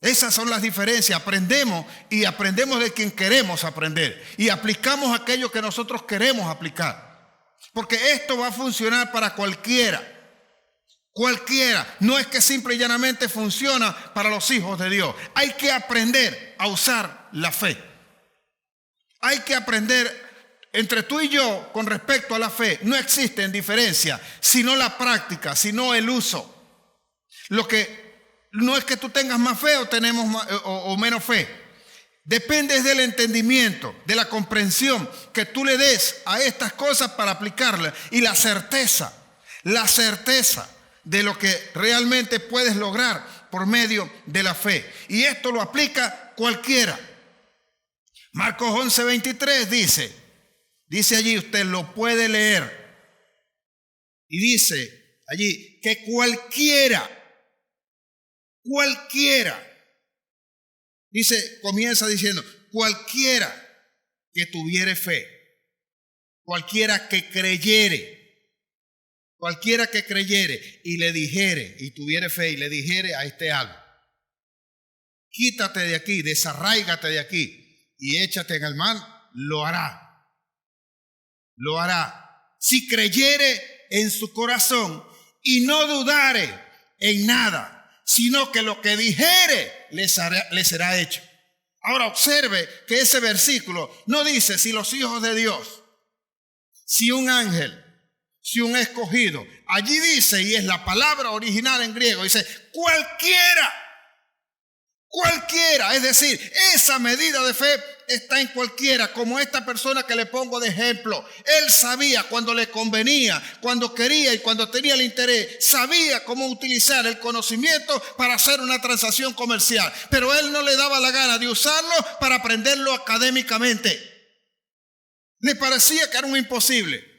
Esas son las diferencias. Aprendemos y aprendemos de quien queremos aprender y aplicamos aquello que nosotros queremos aplicar. Porque esto va a funcionar para cualquiera. Cualquiera. No es que simple y llanamente funciona para los hijos de Dios. Hay que aprender a usar la fe. Hay que aprender entre tú y yo con respecto a la fe. No existen diferencias, sino la práctica, sino el uso. Lo que no es que tú tengas más fe o tenemos más, o menos fe. Depende del entendimiento, de la comprensión que tú le des a estas cosas para aplicarlas y la certeza de lo que realmente puedes lograr por medio de la fe. Y esto lo aplica cualquiera. Marcos 11:23 dice allí, usted lo puede leer. Y dice allí que cualquiera, comienza diciendo, cualquiera que tuviere fe, cualquiera que creyere y le dijere, y tuviere fe y le dijere a este algo, quítate de aquí, desarráigate de aquí y échate en el mar, lo hará. Si creyere en su corazón y no dudare en nada, sino que lo que dijere le será hecho. Ahora observe que ese versículo no dice si los hijos de Dios, si un ángel, si un escogido. Allí dice, y es la palabra original en griego, dice cualquiera, es decir, esa medida de fe está en cualquiera, como esta persona que le pongo de ejemplo. Él sabía cuando le convenía, cuando quería y cuando tenía el interés, sabía cómo utilizar el conocimiento para hacer una transacción comercial, pero él no le daba la gana de usarlo para aprenderlo académicamente. Le parecía que era un imposible.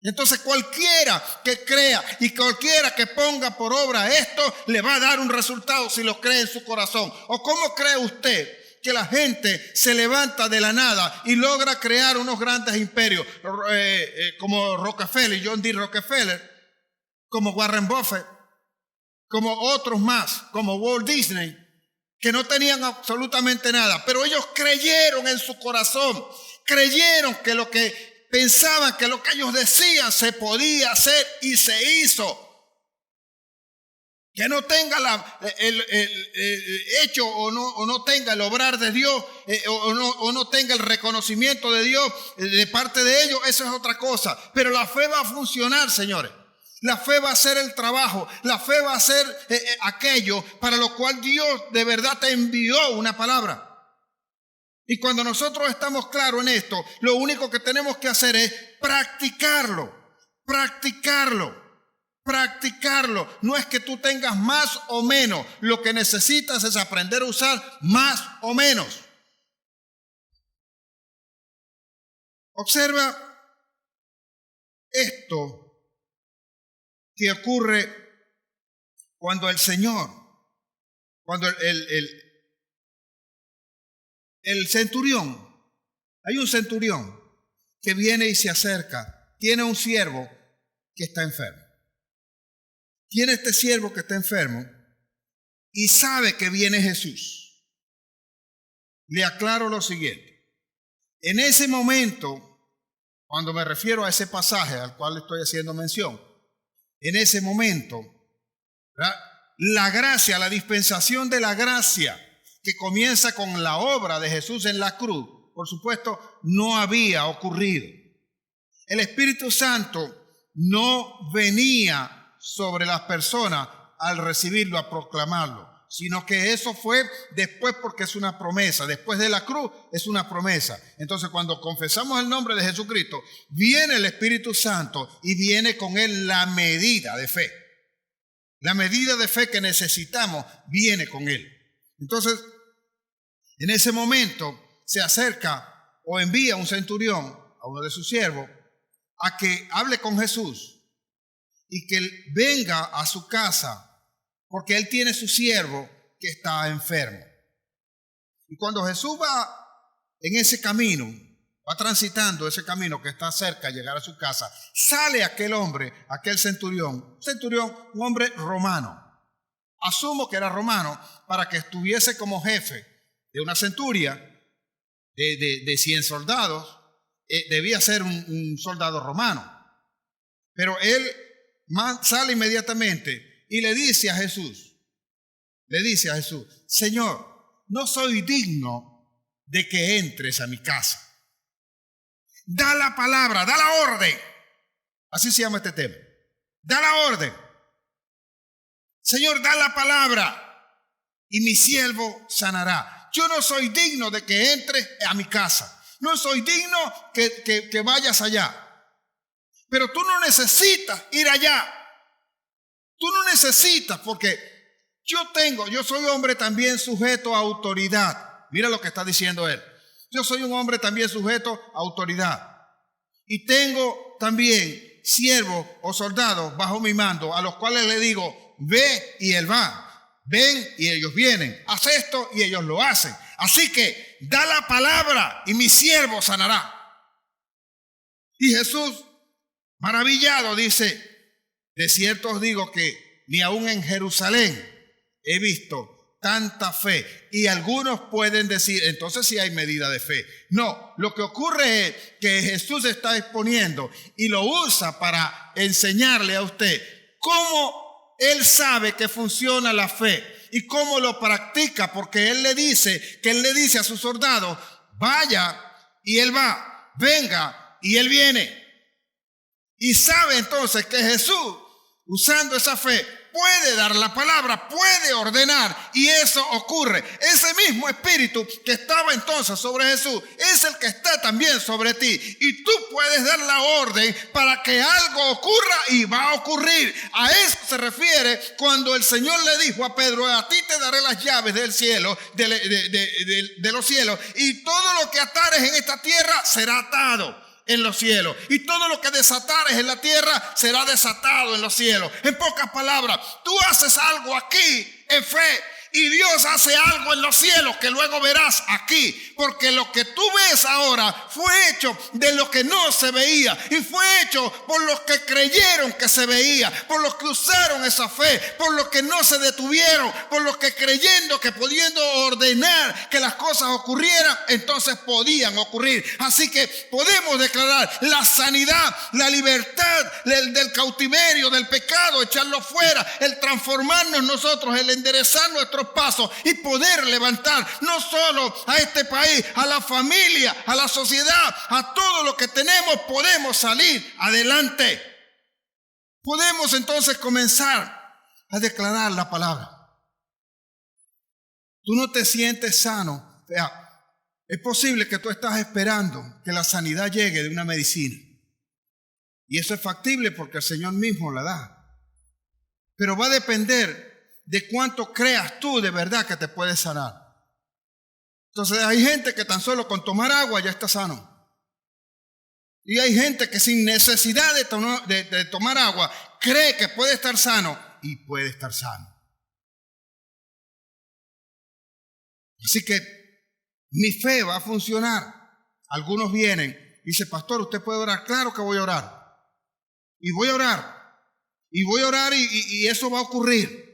Entonces cualquiera que crea y cualquiera que ponga por obra esto le va a dar un resultado si lo cree en su corazón. ¿O cómo cree usted que la gente se levanta de la nada y logra crear unos grandes imperios como Rockefeller, John D. Rockefeller, como Warren Buffett, como otros más, como Walt Disney, que no tenían absolutamente nada, pero ellos creyeron en su corazón, creyeron que lo que pensaban, que lo que ellos decían se podía hacer y se hizo. Que no tenga el hecho o no tenga el obrar de Dios o no tenga el reconocimiento de Dios de parte de ellos, eso es otra cosa. Pero la fe va a funcionar, señores. La fe va a hacer el trabajo. La fe va a hacer aquello para lo cual Dios de verdad te envió una palabra. Y cuando nosotros estamos claros en esto, lo único que tenemos que hacer es practicarlo. No es que tú tengas más o menos. Lo que necesitas es aprender a usar más o menos. Observa esto que ocurre cuando el Señor, cuando el centurión, hay un centurión que viene y se acerca, tiene un siervo que está enfermo. Tiene este siervo que está enfermo y sabe que viene Jesús. Le aclaro lo siguiente. En ese momento, cuando me refiero a ese pasaje al cual estoy haciendo mención, en ese momento, ¿verdad?, la gracia, la dispensación de la gracia que comienza con la obra de Jesús en la cruz, por supuesto, no había ocurrido. El Espíritu Santo no venía sobre las personas al recibirlo, a proclamarlo, sino que eso fue después, porque es una promesa. Después de la cruz es una promesa. Entonces, cuando confesamos el nombre de Jesucristo, viene el Espíritu Santo y viene con él la medida de fe. La medida de fe que necesitamos viene con él. Entonces, en ese momento se acerca o envía un centurión a uno de sus siervos a que hable con Jesús y que él venga a su casa, porque él tiene su siervo que está enfermo. Y cuando Jesús va en ese camino, va transitando ese camino que está cerca de llegar a su casa, sale aquel hombre, aquel centurión, un hombre romano. Asumo que era romano para que estuviese como jefe de una centuria de 100 soldados. Debía ser un soldado romano. Pero él sale inmediatamente y le dice a Jesús, Señor, no soy digno de que entres a mi casa. Da la palabra, da la orden. Así se llama este tema. Da la orden. Señor, da la palabra y mi siervo sanará. Yo no soy digno de que entres a mi casa. No soy digno que vayas allá. Pero tú no necesitas ir allá. Tú no necesitas, porque yo soy hombre también sujeto a autoridad. Mira lo que está diciendo él. Yo soy un hombre también sujeto a autoridad. Y tengo también siervos o soldados bajo mi mando, a los cuales le digo, ve y él va. Ven y ellos vienen. Haz esto y ellos lo hacen. Así que da la palabra y mi siervo sanará. Y Jesús, maravillado, dice, de cierto os digo que ni aún en Jerusalén he visto tanta fe. Y algunos pueden decir, entonces sí hay medida de fe. No, lo que ocurre es que Jesús está exponiendo y lo usa para enseñarle a usted cómo él sabe que funciona la fe y cómo lo practica, porque él le dice a sus soldados, vaya y él va, venga y él viene. Y sabe entonces que Jesús, usando esa fe, puede dar la palabra, puede ordenar, y eso ocurre. Ese mismo espíritu que estaba entonces sobre Jesús es el que está también sobre ti, y tú puedes dar la orden para que algo ocurra y va a ocurrir. A eso se refiere cuando el Señor le dijo a Pedro, a ti te daré las llaves del cielo, de los cielos, y todo lo que atares en esta tierra será atado en los cielos, y todo lo que desatares en la tierra será desatado en los cielos. En pocas palabras, tú haces algo aquí en fe y Dios hace algo en los cielos que luego verás aquí, porque lo que tú ves ahora fue hecho de lo que no se veía, y fue hecho por los que creyeron que se veía, por los que usaron esa fe, por los que no se detuvieron, por los que creyendo que pudiendo ordenar que las cosas ocurrieran, entonces podían ocurrir. Así que podemos declarar la sanidad, la libertad del cautiverio, del pecado, echarlo fuera, el transformarnos nosotros, el enderezar nuestros pasos y poder levantar no solo a este país, a la familia, a la sociedad, a todo lo que tenemos. Podemos salir adelante. Podemos entonces comenzar a declarar la palabra. Tú no te sientes sano. Es posible que tú estás esperando que la sanidad llegue de una medicina, y eso es factible porque el Señor mismo la da, pero va a depender de cuánto creas tú de verdad que te puedes sanar. Entonces hay gente que tan solo con tomar agua ya está sano. Y hay gente que sin necesidad de tomar agua cree que puede estar sano y puede estar sano. Así que mi fe va a funcionar. Algunos vienen y dicen, pastor, ¿usted puede orar? Claro que voy a orar. Y voy a orar. Y voy a orar y eso va a ocurrir.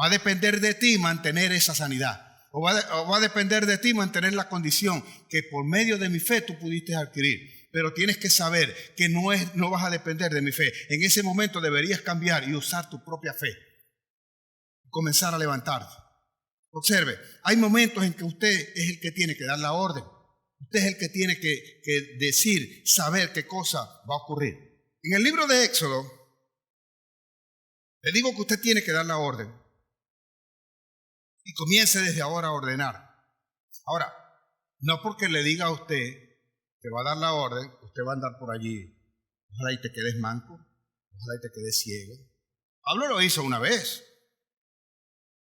Va a depender de ti mantener esa sanidad. O va a depender de ti mantener la condición que por medio de mi fe tú pudiste adquirir. Pero tienes que saber que no vas a depender de mi fe. En ese momento deberías cambiar y usar tu propia fe. Comenzar a levantarte. Observe, hay momentos en que usted es el que tiene que dar la orden. Usted es el que tiene que decir, saber qué cosa va a ocurrir. En el libro de Éxodo, le digo que usted tiene que dar la orden. Y comience desde ahora a ordenar. Ahora, no porque le diga a usted que va a dar la orden, usted va a andar por allí. Ojalá y te quedes manco, ojalá y te quedes ciego. Pablo lo hizo una vez.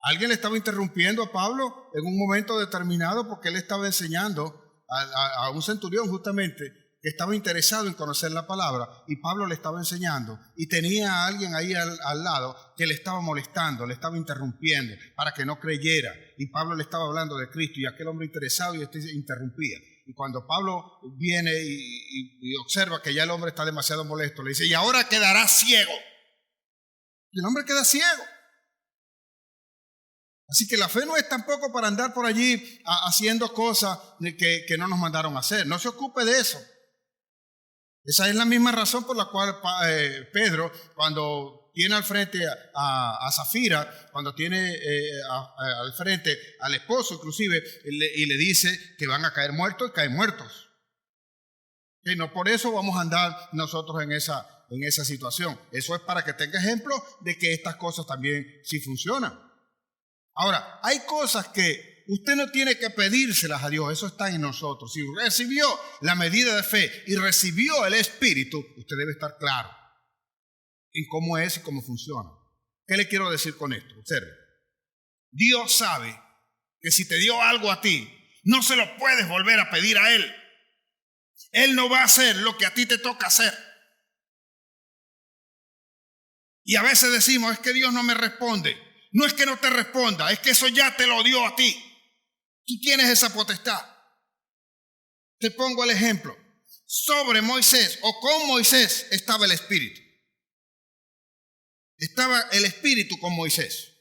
Alguien le estaba interrumpiendo a Pablo en un momento determinado porque él estaba enseñando a un centurión justamente que estaba interesado en conocer la palabra y Pablo le estaba enseñando y tenía a alguien ahí al lado que le estaba molestando, le estaba interrumpiendo para que no creyera y Pablo le estaba hablando de Cristo y aquel hombre interesado y interrumpía. Y cuando Pablo viene y observa que ya el hombre está demasiado molesto, le dice, y ahora quedará ciego. Y el hombre queda ciego. Así que la fe no es tampoco para andar por allí haciendo cosas que no nos mandaron a hacer. No se ocupe de eso. Esa es la misma razón por la cual Pedro, cuando tiene al frente a Zafira, cuando tiene al frente al esposo inclusive, y le dice que van a caer muertos, y caen muertos. Y no por eso vamos a andar nosotros en esa situación. Eso es para que tenga ejemplo de que estas cosas también sí funcionan. Ahora, hay cosas que usted no tiene que pedírselas a Dios, eso está en nosotros. Si recibió la medida de fe y recibió el Espíritu, usted debe estar claro en cómo es y cómo funciona. ¿Qué le quiero decir con esto? Observe. Dios sabe que si te dio algo a ti, no se lo puedes volver a pedir a Él. Él no va a hacer lo que a ti te toca hacer. Y a veces decimos, es que Dios no me responde. No es que no te responda, es que eso ya te lo dio a ti. Tú tienes esa potestad. Te pongo el ejemplo. Sobre Moisés o con Moisés estaba el Espíritu. Estaba el Espíritu con Moisés.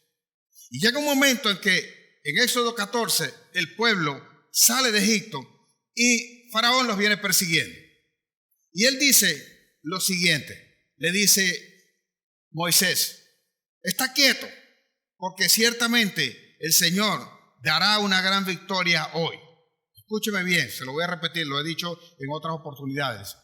Y llega un momento en que en Éxodo 14 el pueblo sale de Egipto y Faraón los viene persiguiendo. Y él dice lo siguiente. Le dice Moisés, está quieto. Porque ciertamente el Señor dará una gran victoria hoy. Escúcheme bien, se lo voy a repetir, lo he dicho en otras oportunidades.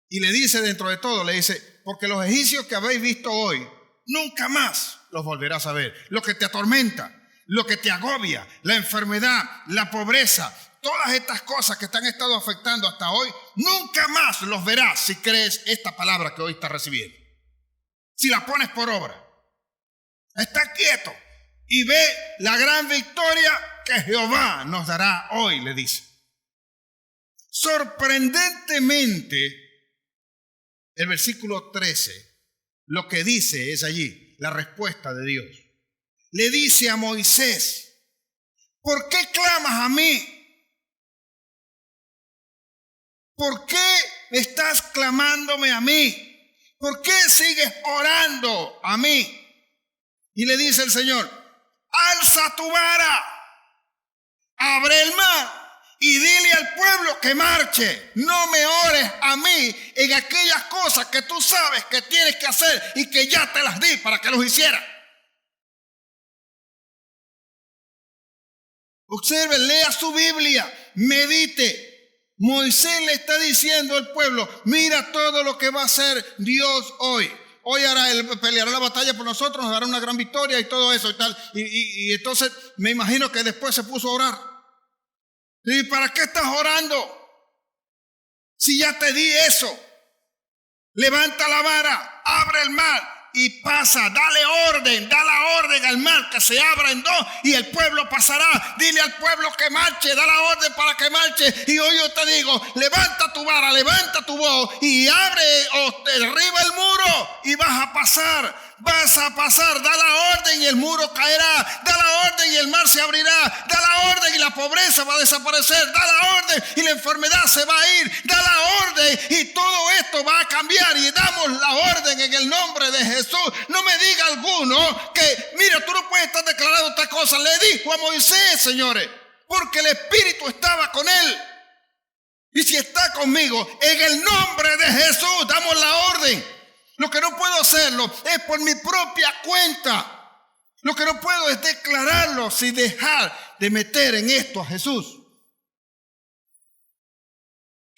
Y le dice dentro de todo, le dice, porque los egipcios que habéis visto hoy, nunca más los volverás a ver. Lo que te atormenta, lo que te agobia, la enfermedad, la pobreza, todas estas cosas que te han estado afectando hasta hoy, nunca más los verás si crees esta palabra que hoy estás recibiendo. Si la pones por obra. Está quieto y ve la gran victoria que Jehová nos dará hoy, le dice. Sorprendentemente, el versículo 13, lo que dice es allí, la respuesta de Dios. Le dice a Moisés, ¿por qué clamas a mí? ¿Por qué estás clamándome a mí? ¿Por qué sigues orando a mí? Y le dice el Señor, alza tu vara, abre el mar y dile al pueblo que marche. No me ores a mí en aquellas cosas que tú sabes que tienes que hacer y que ya te las di para que los hicieras. Observe, lea su Biblia, medite. Moisés le está diciendo al pueblo, mira todo lo que va a hacer Dios hoy. Hoy él peleará la batalla por nosotros, nos dará una gran victoria y todo eso y tal. Y entonces me imagino que después se puso a orar. ¿Y para qué estás orando? Si ya te di eso. Levanta la vara, abre el mar y pasa. Dale orden, da la orden al mar que se abra en dos y el pueblo pasará. Dile al pueblo que marche, da la orden para que marche. Y hoy yo te digo, levanta tu vara, levanta tu voz y abre o derriba el muro y vas a pasar. Vas a pasar, da la orden y el muro caerá, da la orden y el mar se abrirá, da la orden y la pobreza va a desaparecer, da la orden y la enfermedad se va a ir, da la orden y todo esto va a cambiar y damos la orden en el nombre de Jesús. No me diga alguno que, mira, tú no puedes estar declarando esta cosa. Le dijo a Moisés, señores, porque el Espíritu estaba con él. Y si está conmigo, en el nombre de Jesús damos la orden. Lo que no puedo hacerlo es por mi propia cuenta. Lo que no puedo es declararlo sin dejar de meter en esto a Jesús.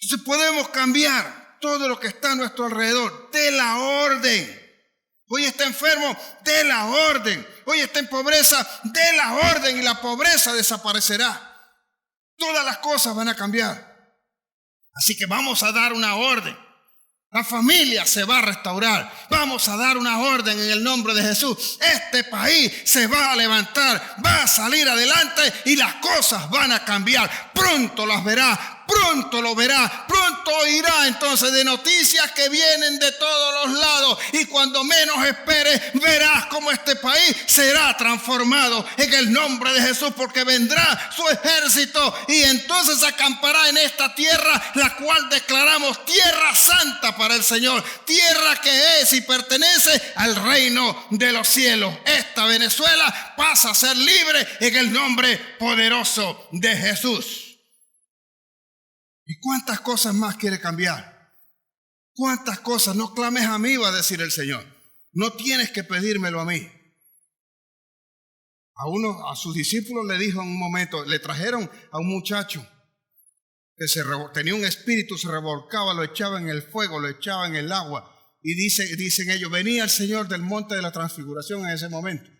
Entonces podemos cambiar todo lo que está a nuestro alrededor. De la orden. Hoy está enfermo, de la orden. Hoy está en pobreza, de la orden. Y la pobreza desaparecerá. Todas las cosas van a cambiar. Así que vamos a dar una orden. La familia se va a restaurar. Vamos a dar una orden en el nombre de Jesús. Este país se va a levantar, va a salir adelante y las cosas van a cambiar. Pronto las verá, pronto lo verá, pronto oirá entonces de noticias que vienen de todos los lados. Y cuando menos esperes, verás cómo este país será transformado en el nombre de Jesús, porque vendrá su ejército y entonces acampará en esta tierra, la cual declaramos tierra santa para el Señor, tierra que es y pertenece al reino de los cielos. Esta Venezuela pasa a ser libre en el nombre poderoso de Jesús. ¿Y cuántas cosas más quiere cambiar? ¿Cuántas cosas? No clames a mí, va a decir el Señor. No tienes que pedírmelo a mí. A sus discípulos le dijo en un momento, le trajeron a un muchacho que tenía un espíritu, se revolcaba, lo echaba en el fuego, lo echaba en el agua. Y dicen ellos, venía el Señor del monte de la transfiguración en ese momento.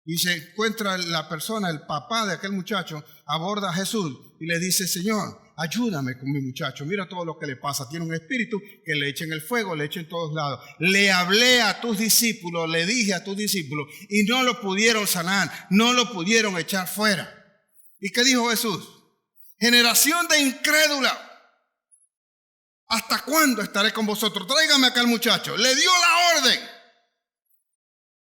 Y se encuentra la persona, el papá de aquel muchacho, aborda a Jesús y le dice, Señor, ayúdame con mi muchacho, mira todo lo que le pasa, tiene un espíritu que le echa en el fuego, le echa en todos lados. Le hablé a tus discípulos, le dije a tus discípulos y no lo pudieron sanar, no lo pudieron echar fuera. ¿Y qué dijo Jesús? Generación de incrédula, ¿hasta cuándo estaré con vosotros? Tráigame acá al muchacho. Le dio la orden.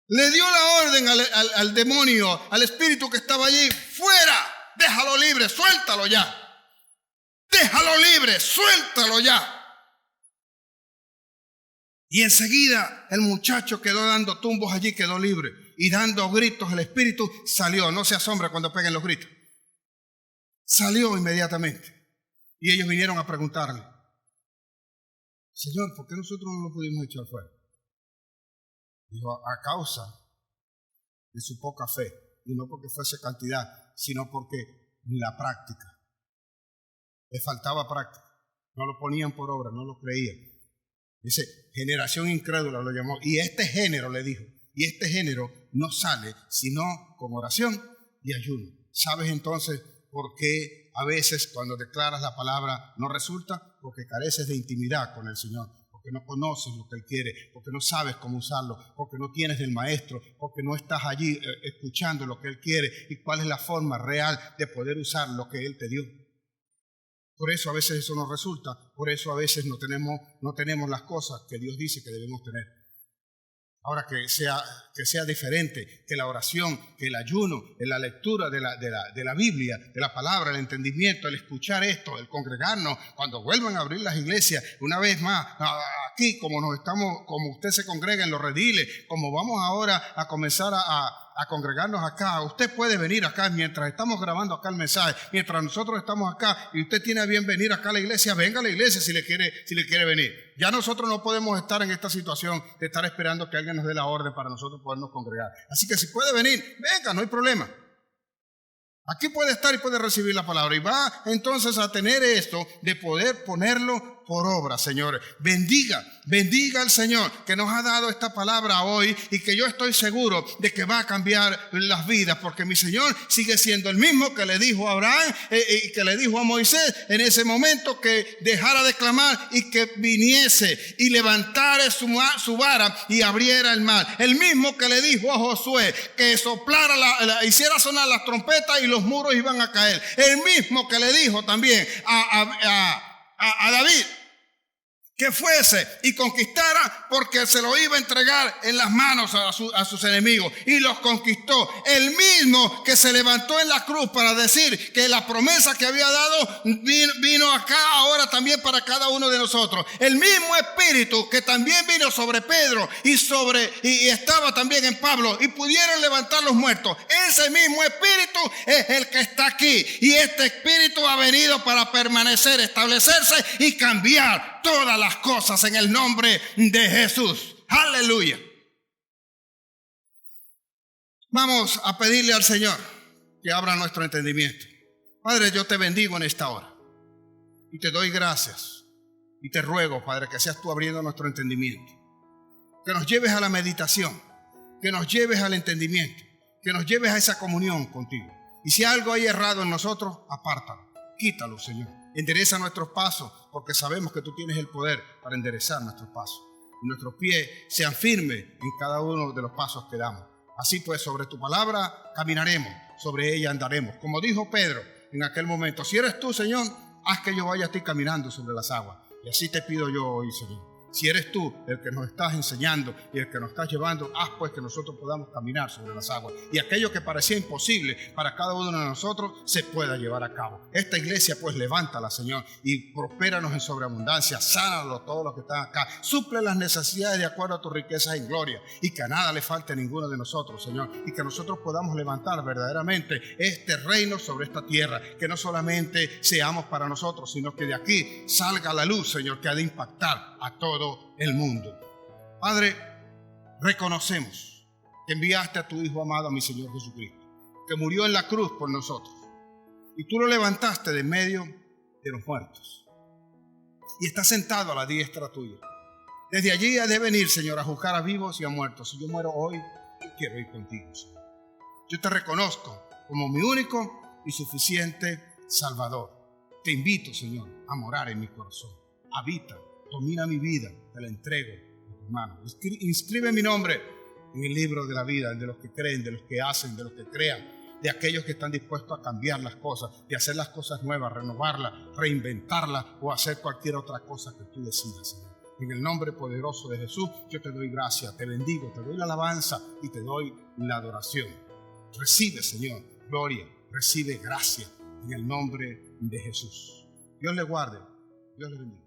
Le dio la orden al demonio, al espíritu que estaba allí. Fuera, déjalo libre, suéltalo ya. Déjalo libre, suéltalo ya. Y enseguida el muchacho quedó dando tumbos allí, quedó libre. Y dando gritos, el espíritu salió. No se asombre cuando peguen los gritos. Salió inmediatamente. Y ellos vinieron a preguntarle, Señor, ¿por qué nosotros no lo pudimos echar fuera? Dijo, a causa de su poca fe. Y no porque fuese cantidad, sino porque la práctica. Le faltaba práctica. No lo ponían por obra, no lo creían. Dice, generación incrédula lo llamó. Y este género, le dijo, y este género no sale sino con oración y ayuno. ¿Sabes entonces por qué a veces cuando declaras la palabra no resulta? Porque careces de intimidad con el Señor. Porque no conoces lo que Él quiere, porque no sabes cómo usarlo, porque no tienes del maestro, porque no estás allí escuchando lo que Él quiere y cuál es la forma real de poder usar lo que Él te dio. Por eso a veces eso no resulta, por eso a veces no tenemos las cosas que Dios dice que debemos tener. Ahora que sea diferente, que la oración, que el ayuno, la lectura de la Biblia, de la palabra, el entendimiento, el escuchar esto, el congregarnos, cuando vuelvan a abrir las iglesias, una vez más, aquí como usted se congrega en los rediles, como vamos ahora a comenzar a congregarnos acá. Usted puede venir acá mientras estamos grabando acá el mensaje, mientras nosotros estamos acá y usted tiene a bien venir acá a la iglesia, venga a la iglesia si le quiere venir. Ya nosotros no podemos estar en esta situación de estar esperando que alguien nos dé la orden para nosotros podernos congregar. Así que si puede venir, venga, no hay problema. Aquí puede estar y puede recibir la palabra y va entonces a tener esto de poder ponerlo por obra, Señor. Bendiga al Señor que nos ha dado esta palabra hoy y que yo estoy seguro de que va a cambiar las vidas, porque mi Señor sigue siendo el mismo que le dijo a Abraham y que le dijo a Moisés en ese momento que dejara de clamar y que viniese y levantara su vara y abriera el mar. El mismo que le dijo a Josué que soplara, hiciera sonar las trompetas y los muros iban a caer. El mismo que le dijo también a David que fuese y conquistara, porque se lo iba a entregar en las manos a sus enemigos, y los conquistó. El mismo que se levantó en la cruz para decir que la promesa que había dado vino acá ahora también para cada uno de nosotros. El mismo Espíritu que también vino sobre Pedro y estaba también en Pablo y pudieron levantar los muertos. Ese mismo Espíritu es el que está aquí, y este Espíritu ha venido para permanecer, establecerse y cambiar todas las cosas en el nombre de Jesús. Aleluya. Vamos a pedirle al Señor que abra nuestro entendimiento. Padre, yo te bendigo en esta hora y te doy gracias y te ruego, Padre, que seas tú abriendo nuestro entendimiento, que nos lleves a la meditación, que nos lleves al entendimiento, que nos lleves a esa comunión contigo. Y si algo hay errado en nosotros, apártalo, quítalo, Señor. Endereza nuestros pasos, porque sabemos que tú tienes el poder para enderezar nuestros pasos. Y nuestros pies sean firmes en cada uno de los pasos que damos. Así pues, sobre tu palabra caminaremos, sobre ella andaremos. Como dijo Pedro en aquel momento, si eres tú, Señor, haz que yo vaya a ti caminando sobre las aguas. Y así te pido yo hoy, Señor. Si eres tú el que nos estás enseñando y el que nos estás llevando, haz pues que nosotros podamos caminar sobre las aguas. Y aquello que parecía imposible para cada uno de nosotros se pueda llevar a cabo. Esta iglesia pues levántala, Señor, y prospéranos en sobreabundancia. Sánalo todos los que están acá. Suple las necesidades de acuerdo a tus riquezas en gloria. Y que a nada le falte a ninguno de nosotros, Señor. Y que nosotros podamos levantar verdaderamente este reino sobre esta tierra. Que no solamente seamos para nosotros, sino que de aquí salga la luz, Señor, que ha de impactar a todo el mundo. Padre, reconocemos que enviaste a tu Hijo amado, a mi Señor Jesucristo, que murió en la cruz por nosotros, y tú lo levantaste de medio de los muertos y está sentado a la diestra tuya. Desde allí ha de venir, Señor, a juzgar a vivos y a muertos. Si yo muero hoy, yo quiero ir contigo, Señor. Yo te reconozco como mi único y suficiente Salvador. Te invito, Señor, a morar en mi corazón. Habita, domina mi vida, te la entrego en tus manos. Inscribe mi nombre en el libro de la vida, de los que creen, de los que hacen, de los que crean, de aquellos que están dispuestos a cambiar las cosas, de hacer las cosas nuevas, renovarlas, reinventarlas o hacer cualquier otra cosa que tú decidas, Señor. En el nombre poderoso de Jesús, yo te doy gracias, te bendigo, te doy la alabanza y te doy la adoración. Recibe, Señor, gloria, recibe gracia en el nombre de Jesús. Dios le guarde, Dios le bendiga.